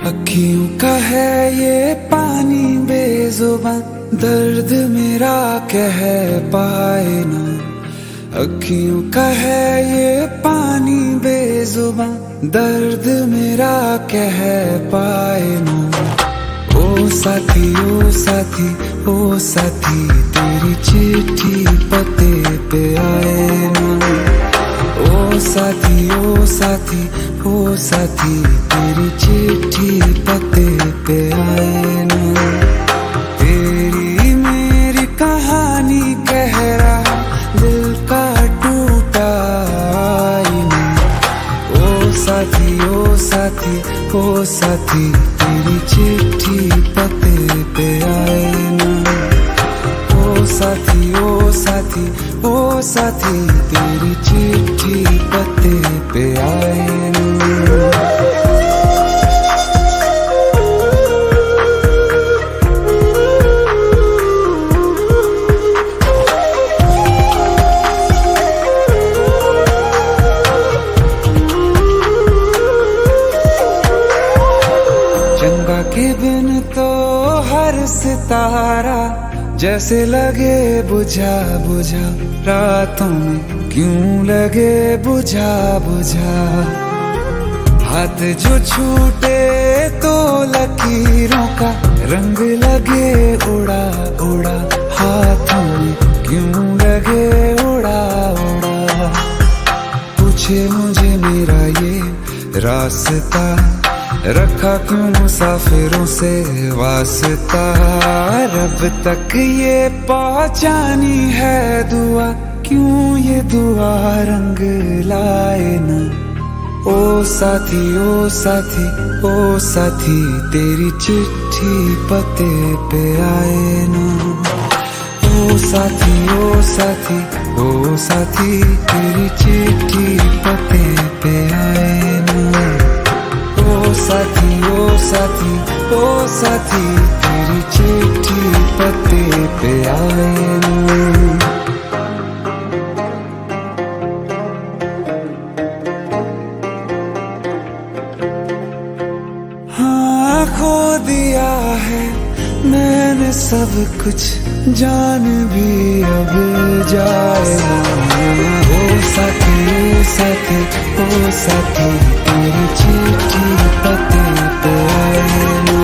अखियों का है ये पानी बेजुबान, दर्द मेरा कह पाए ना। अखियों का है ये पानी बेजुबान, दर्द मेरा कह पाए ना। ओ साथी ओ साथी ओ साथी, तेरी चिट्ठी पते पे आए ना। ओ साथी ओ साथी ओ साथी, तेरी चिट्ठी पते पे आए ना। तेरी मेरी कहानी कह रहा दिल का टूटा आईना। ओ साथी ओ साथी ओ साथी, तेरी चिट्ठी पते पे आए ना। ओ साथी ओ साथी ओ साथी, तेरी चिट्ठी पते पे आए ना। चंदा के बिन तो हर सितारा जैसे लगे बुझा बुझा, रातों में क्यों लगे बुझा बुझा। हाथ जो छूटे तो लकीरों का रंग लगे उड़ा उड़ा, हाथों में क्यों लगे उड़ा उड़ा। पूछे मुझे मेरा ये रास्ता, रखा क्यों मुसाफिरों से वास्ता। रब तक ये पहुंचानी है दुआ, क्यों ये दुआ रंग लाए ना। ओ साथी ओ साथी ओ साथी, तेरी चिट्ठी पते पे आए ना। ओ साथी ओ साथी ओ साथी, तेरी चिट्ठी पते पे आए ना। ओ साथी ओ साथी ओ साथी, तेरी चिट्ठी पते पे आए ना। हाँ खो दिया है मैंने सब कुछ, जान भी अब जाए ना। ओ साथी ओ साथी ओ साथी, तेरी चिट्ठी पते पे आए ना।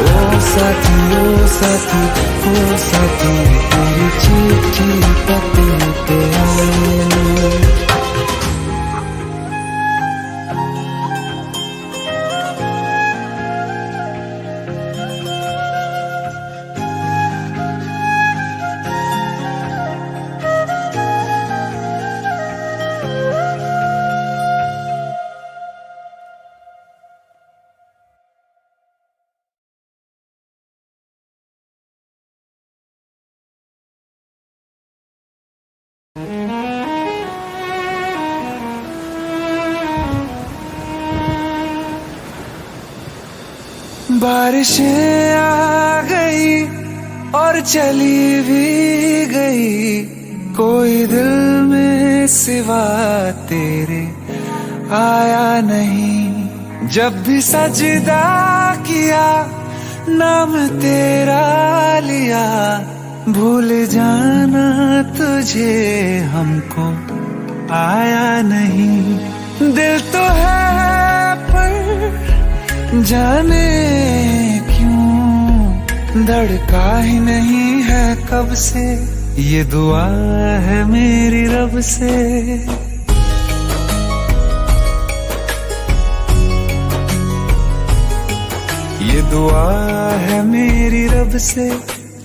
ओ साथी ओ साथी ओ साथी, तेरी चिट्ठी पते पे आए ना। बारिशें आ गई और चली भी गई, कोई दिल में सिवा तेरे आया नहीं। जब भी सजदा किया नाम तेरा लिया, भूल जाना तुझे हमको आया नहीं। दिल तो है पर जाने क्यों धड़का ही नहीं है कब से, ये दुआ है मेरी रब से। ये दुआ है मेरी रब से,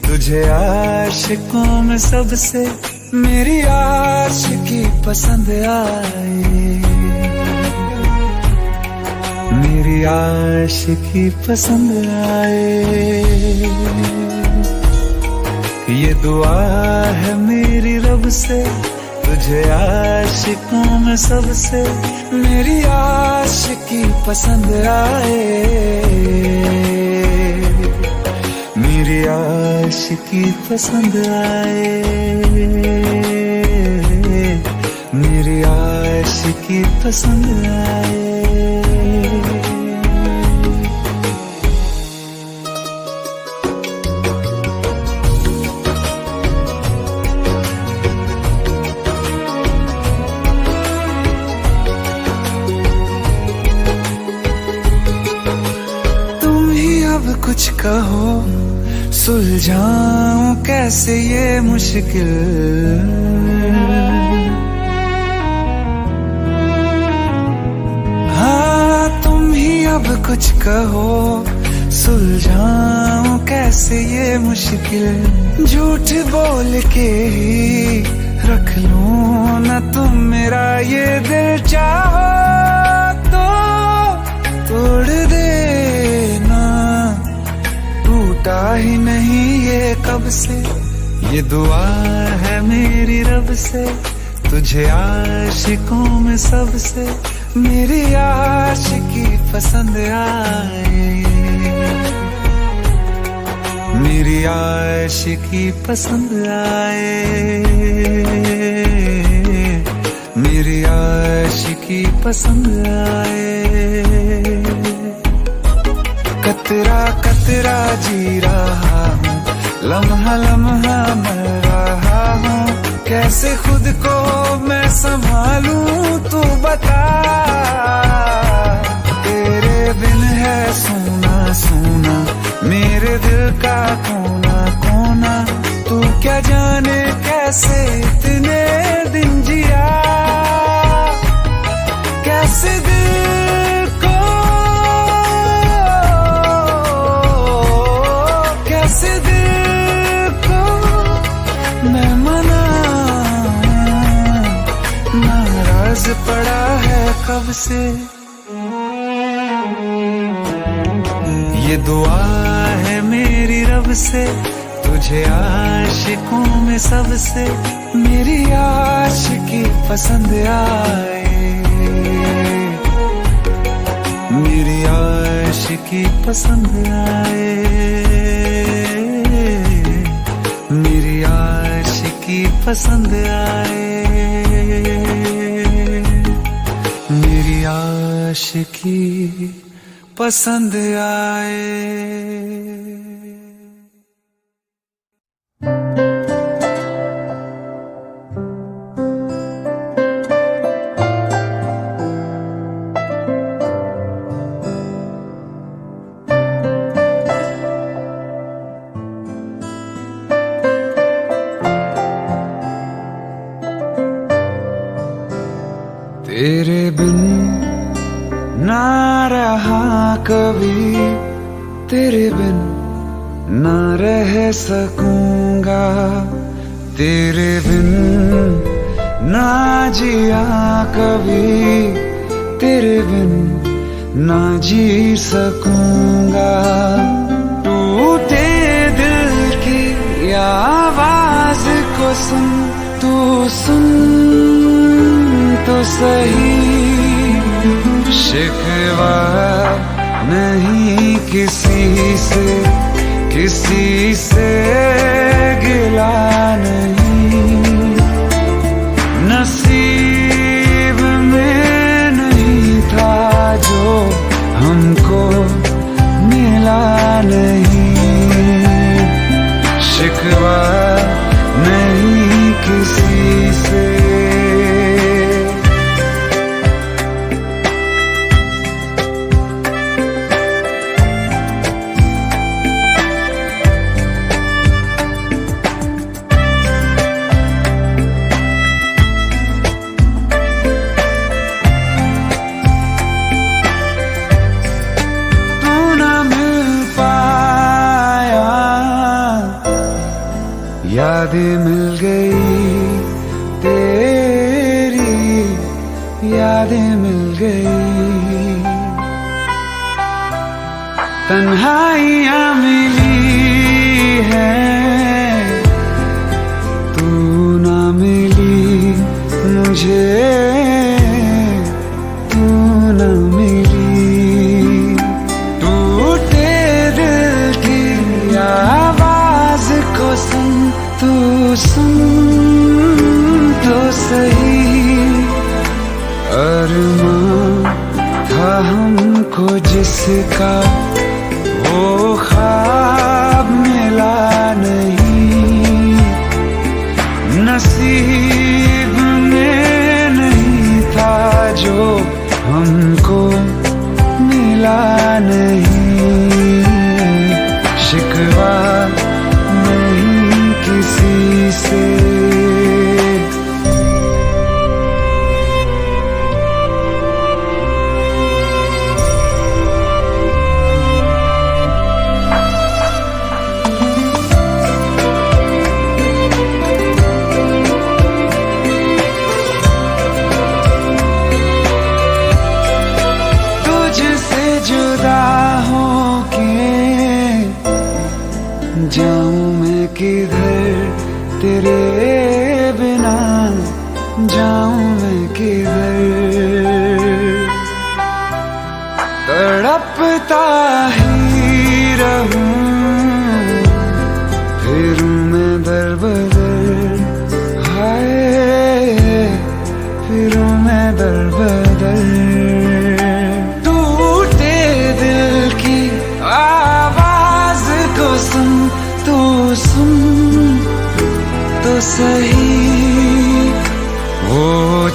तुझे आशिकों में सबसे मेरी आशिकी पसंद आए। मेरी आशिकी पसंद आए। ये दुआ है मेरी रब से, तुझे आशिकों में सबसे मेरी आशिकी पसंद आए। मेरी मेरी आशिकी पसंद आए, मेरी आशिकी पसंद आए। कुछ कहो सुलझाऊं कैसे ये मुश्किल, हाँ तुम ही अब कुछ कहो सुलझाऊं कैसे ये मुश्किल। झूठ बोल के ही रख लूं ना तुम मेरा ये दिल, चाहो तो तोड़ देना, टूटा ही नहीं ये कब से। ये दुआ है मेरी रब से, तुझे आशिकों में सबसे मेरी आशिकी पसंद आए, मेरी आशिकी पसंद आए, मेरी आशिकी पसंद आए। कतरा कतरा जी रहा हूँ, लम्हा लम्हा मर रहा हूँ, कैसे खुद को मैं संभालूं तू बता। तेरे बिन है सूना सूना मेरे दिल का कोना कोना, तू क्या जाने कैसे इतने दिन जिया, कैसे दिल को कैसे दिल को मैं मनाऊं, नाराज पड़ा है कब से। ये दुआ है मेरी रब से, तुझे आशिकों में सबसे मेरी आशिकी पसंद आए, मेरी आशिकी पसंद आए, मेरी आशिकी पसंद आए, मेरी आशिकी पसंद आए। तेरे बिन ना रहा कभी, तेरे बिन ना रह सकूंगा, तेरे बिन ना जिया कभी, तेरे बिन ना जी सकूंगा। टूटे दिल की आवाज को सुन, तू सुन तो सही, शिकवा नहीं किसी से, किसी से गिला नहीं, नसीब में नहीं था जो हमको मिला नहीं, शिकवा नहीं किसी से। यादें मिल गई तेरी, यादें मिल गई, तन्हाइयाँ मिली हैं, तू ना मिली मुझे, तू ना मिली। टूटे दिल की आवाज़ तू सुन तो सही, अरमां था हमको जिसका वो ख्वाब मिला नहीं, नसीब में नहीं था जो हमको मिला नहीं। शिकवा नहीं किसी से, जाऊं मैं किधर तेरे बिना, जाऊं मैं किधर। तड़पता ही रहूं फिरूं मैं दर बदर, हाय फिरूं मैं दर बदर। टूटे दिल की आवाज को सुन, तू सुन तो सही, वो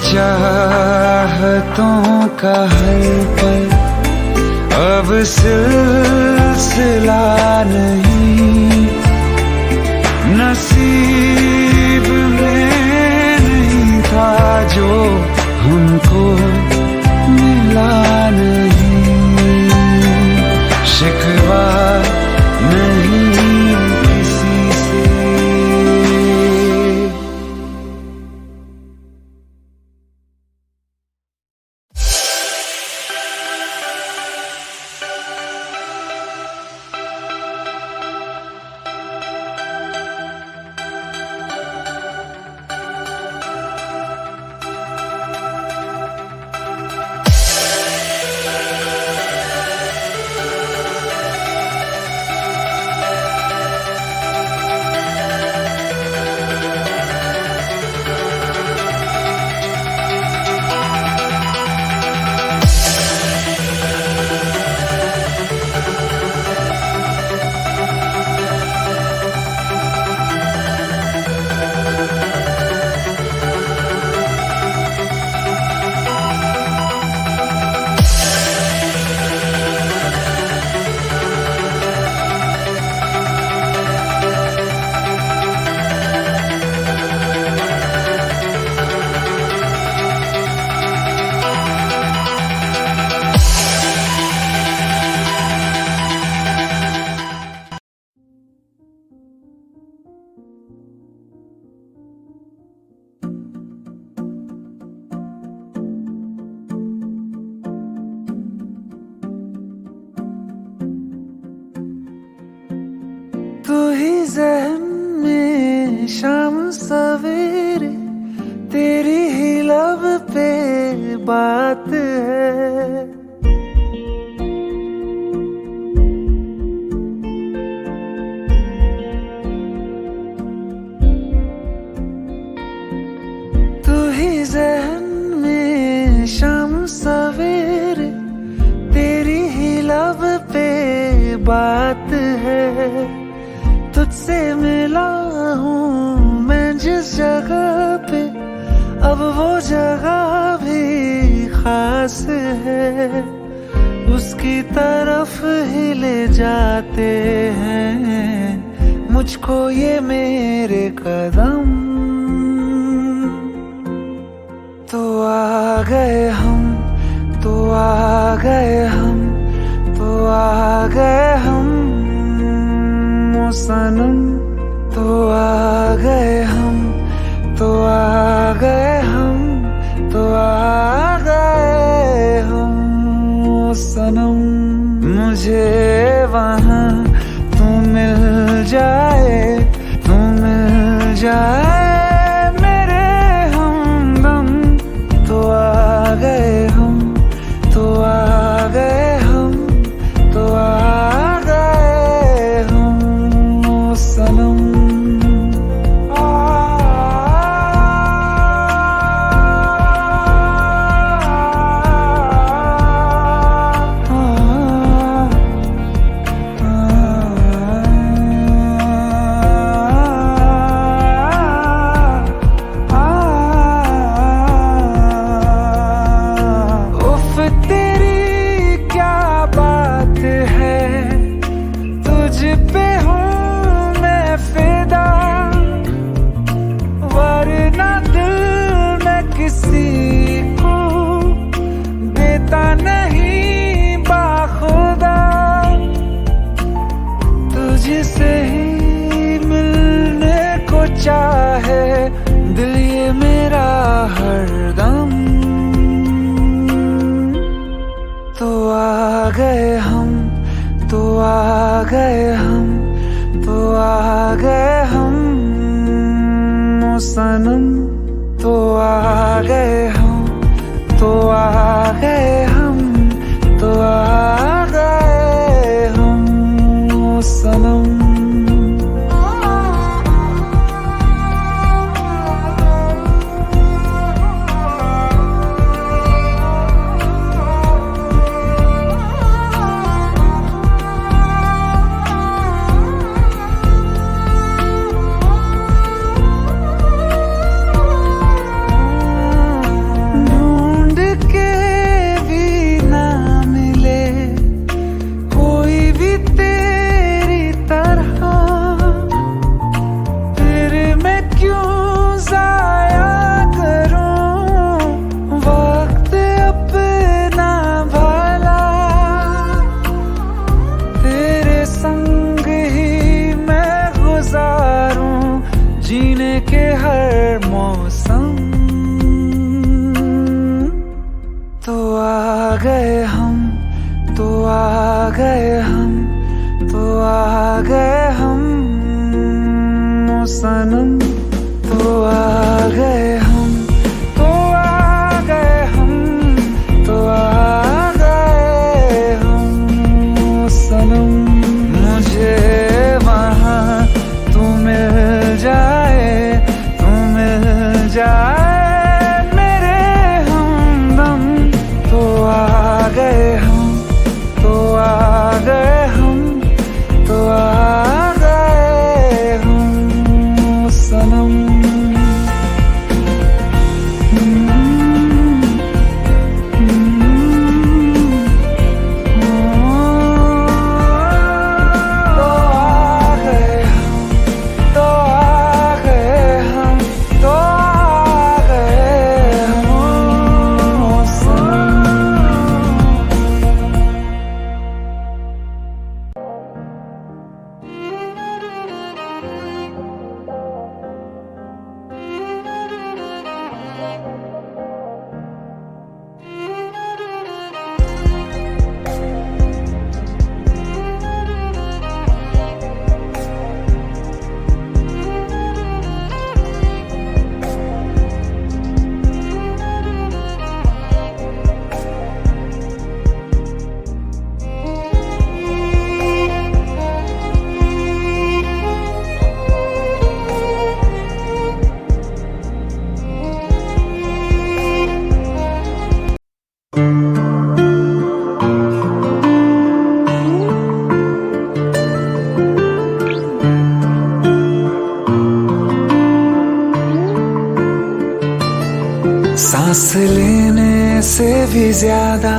चाहतों का हर पल अब सिलसिला नहीं, नसीब में नहीं था जो हमको मिला नहीं। शिकवा नहीं किसी से, तू ही ज़हन में शाम सवेरे, तेरी ही लब पे बात है। तू ही ज़हन में शाम सवेरे, तेरी ही लब पे बात है। तुझसे मिला हूँ मैं जिस जगह पे, अब वो जगह भी खास है। उसकी तरफ ही ले जाते हैं मुझको ये मेरे कदम। तो आ गए हम, तो आ गए हम, तो आ गए हम ओ सनम। तो आ गए हम, तो आ गए हम, तो आ गए हम ओ सनम। मुझे वहाँ तू मिल जाए, तू मिल जाए मेरे हमदम। तो आ गए हम, तो आ गए हम, तो आ गए हम ओ सनम। चाहे दिल ये मेरा हरदम। तो आ गए हम, तो आ गए हम, तो आ गए हम ओ सनम। तो आ गए हम, तो आ गए हम, तो आ गए हम ओ सनम। जीने के हर मौसम। तो आ गए हम, तो आ गए हम, तो आ गए हम ओ सनम। तो आ गए हम, तो आ गए हम, तो आ गए हम ओ सनम। मुझे वहाँ तू मिल जाए, तू मिल जाए मेरे हमदम। तो आ गए हम, तो आ गए हम, तो आ गए हम ओ सनम। सांस लेने से भी ज्यादा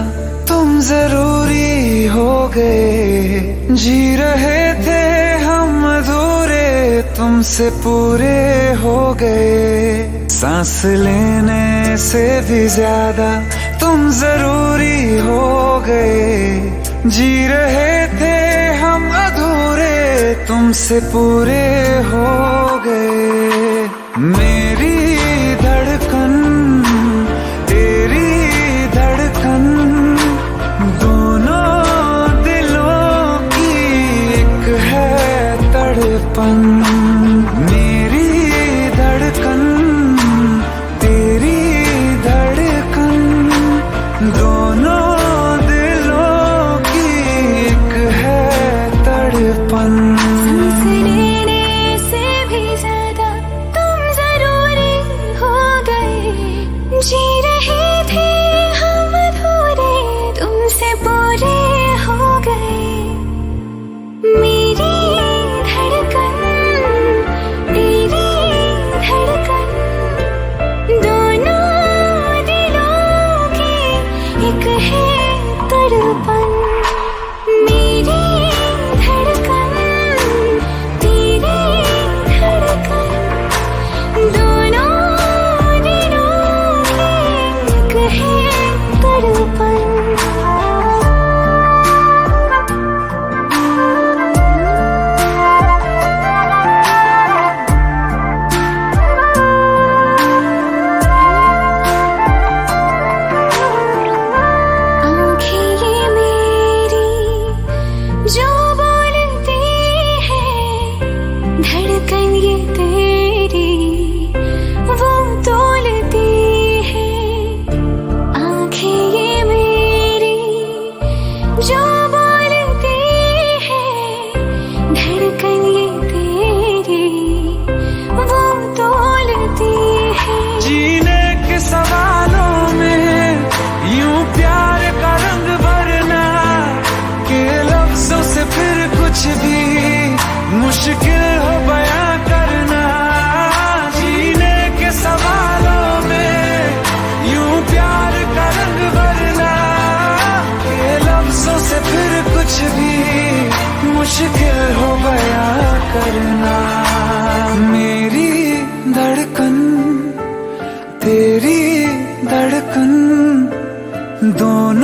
तुम जरूरी हो गए। जी रहे थे हम अधूरे, तुमसे पूरे हो गए। सांस लेने से भी ज्यादा तुम जरूरी हो गए। जी रहे थे हम अधूरे, तुमसे पूरे हो गए। मेरी धड़कन तेरी धड़कन, दोनों दिलों की एक है तड़पन। मेरी धड़कन तेरी धड़कन, दोनों दिलों की एक है तड़पन। जी रहे थे हम अधूरे, तुमसे पूरे हो गए। मेरी धड़कन धड़कन ये तेरी वो तोलती है, आंखें ये मेरी जो बोलती है, धड़कन ये तेरी वो तोलती है। जीने के सवालों में यूं प्यार का रंग भरना के लफ्जों से फिर कुछ भी मुश्किल हो बयां करना। जीने के सवालों में यूं प्यार का रंग भरना के लफ्जों से फिर कुछ भी मुश्किल हो बयां करना। मेरी धड़कन तेरी धड़कन दोनों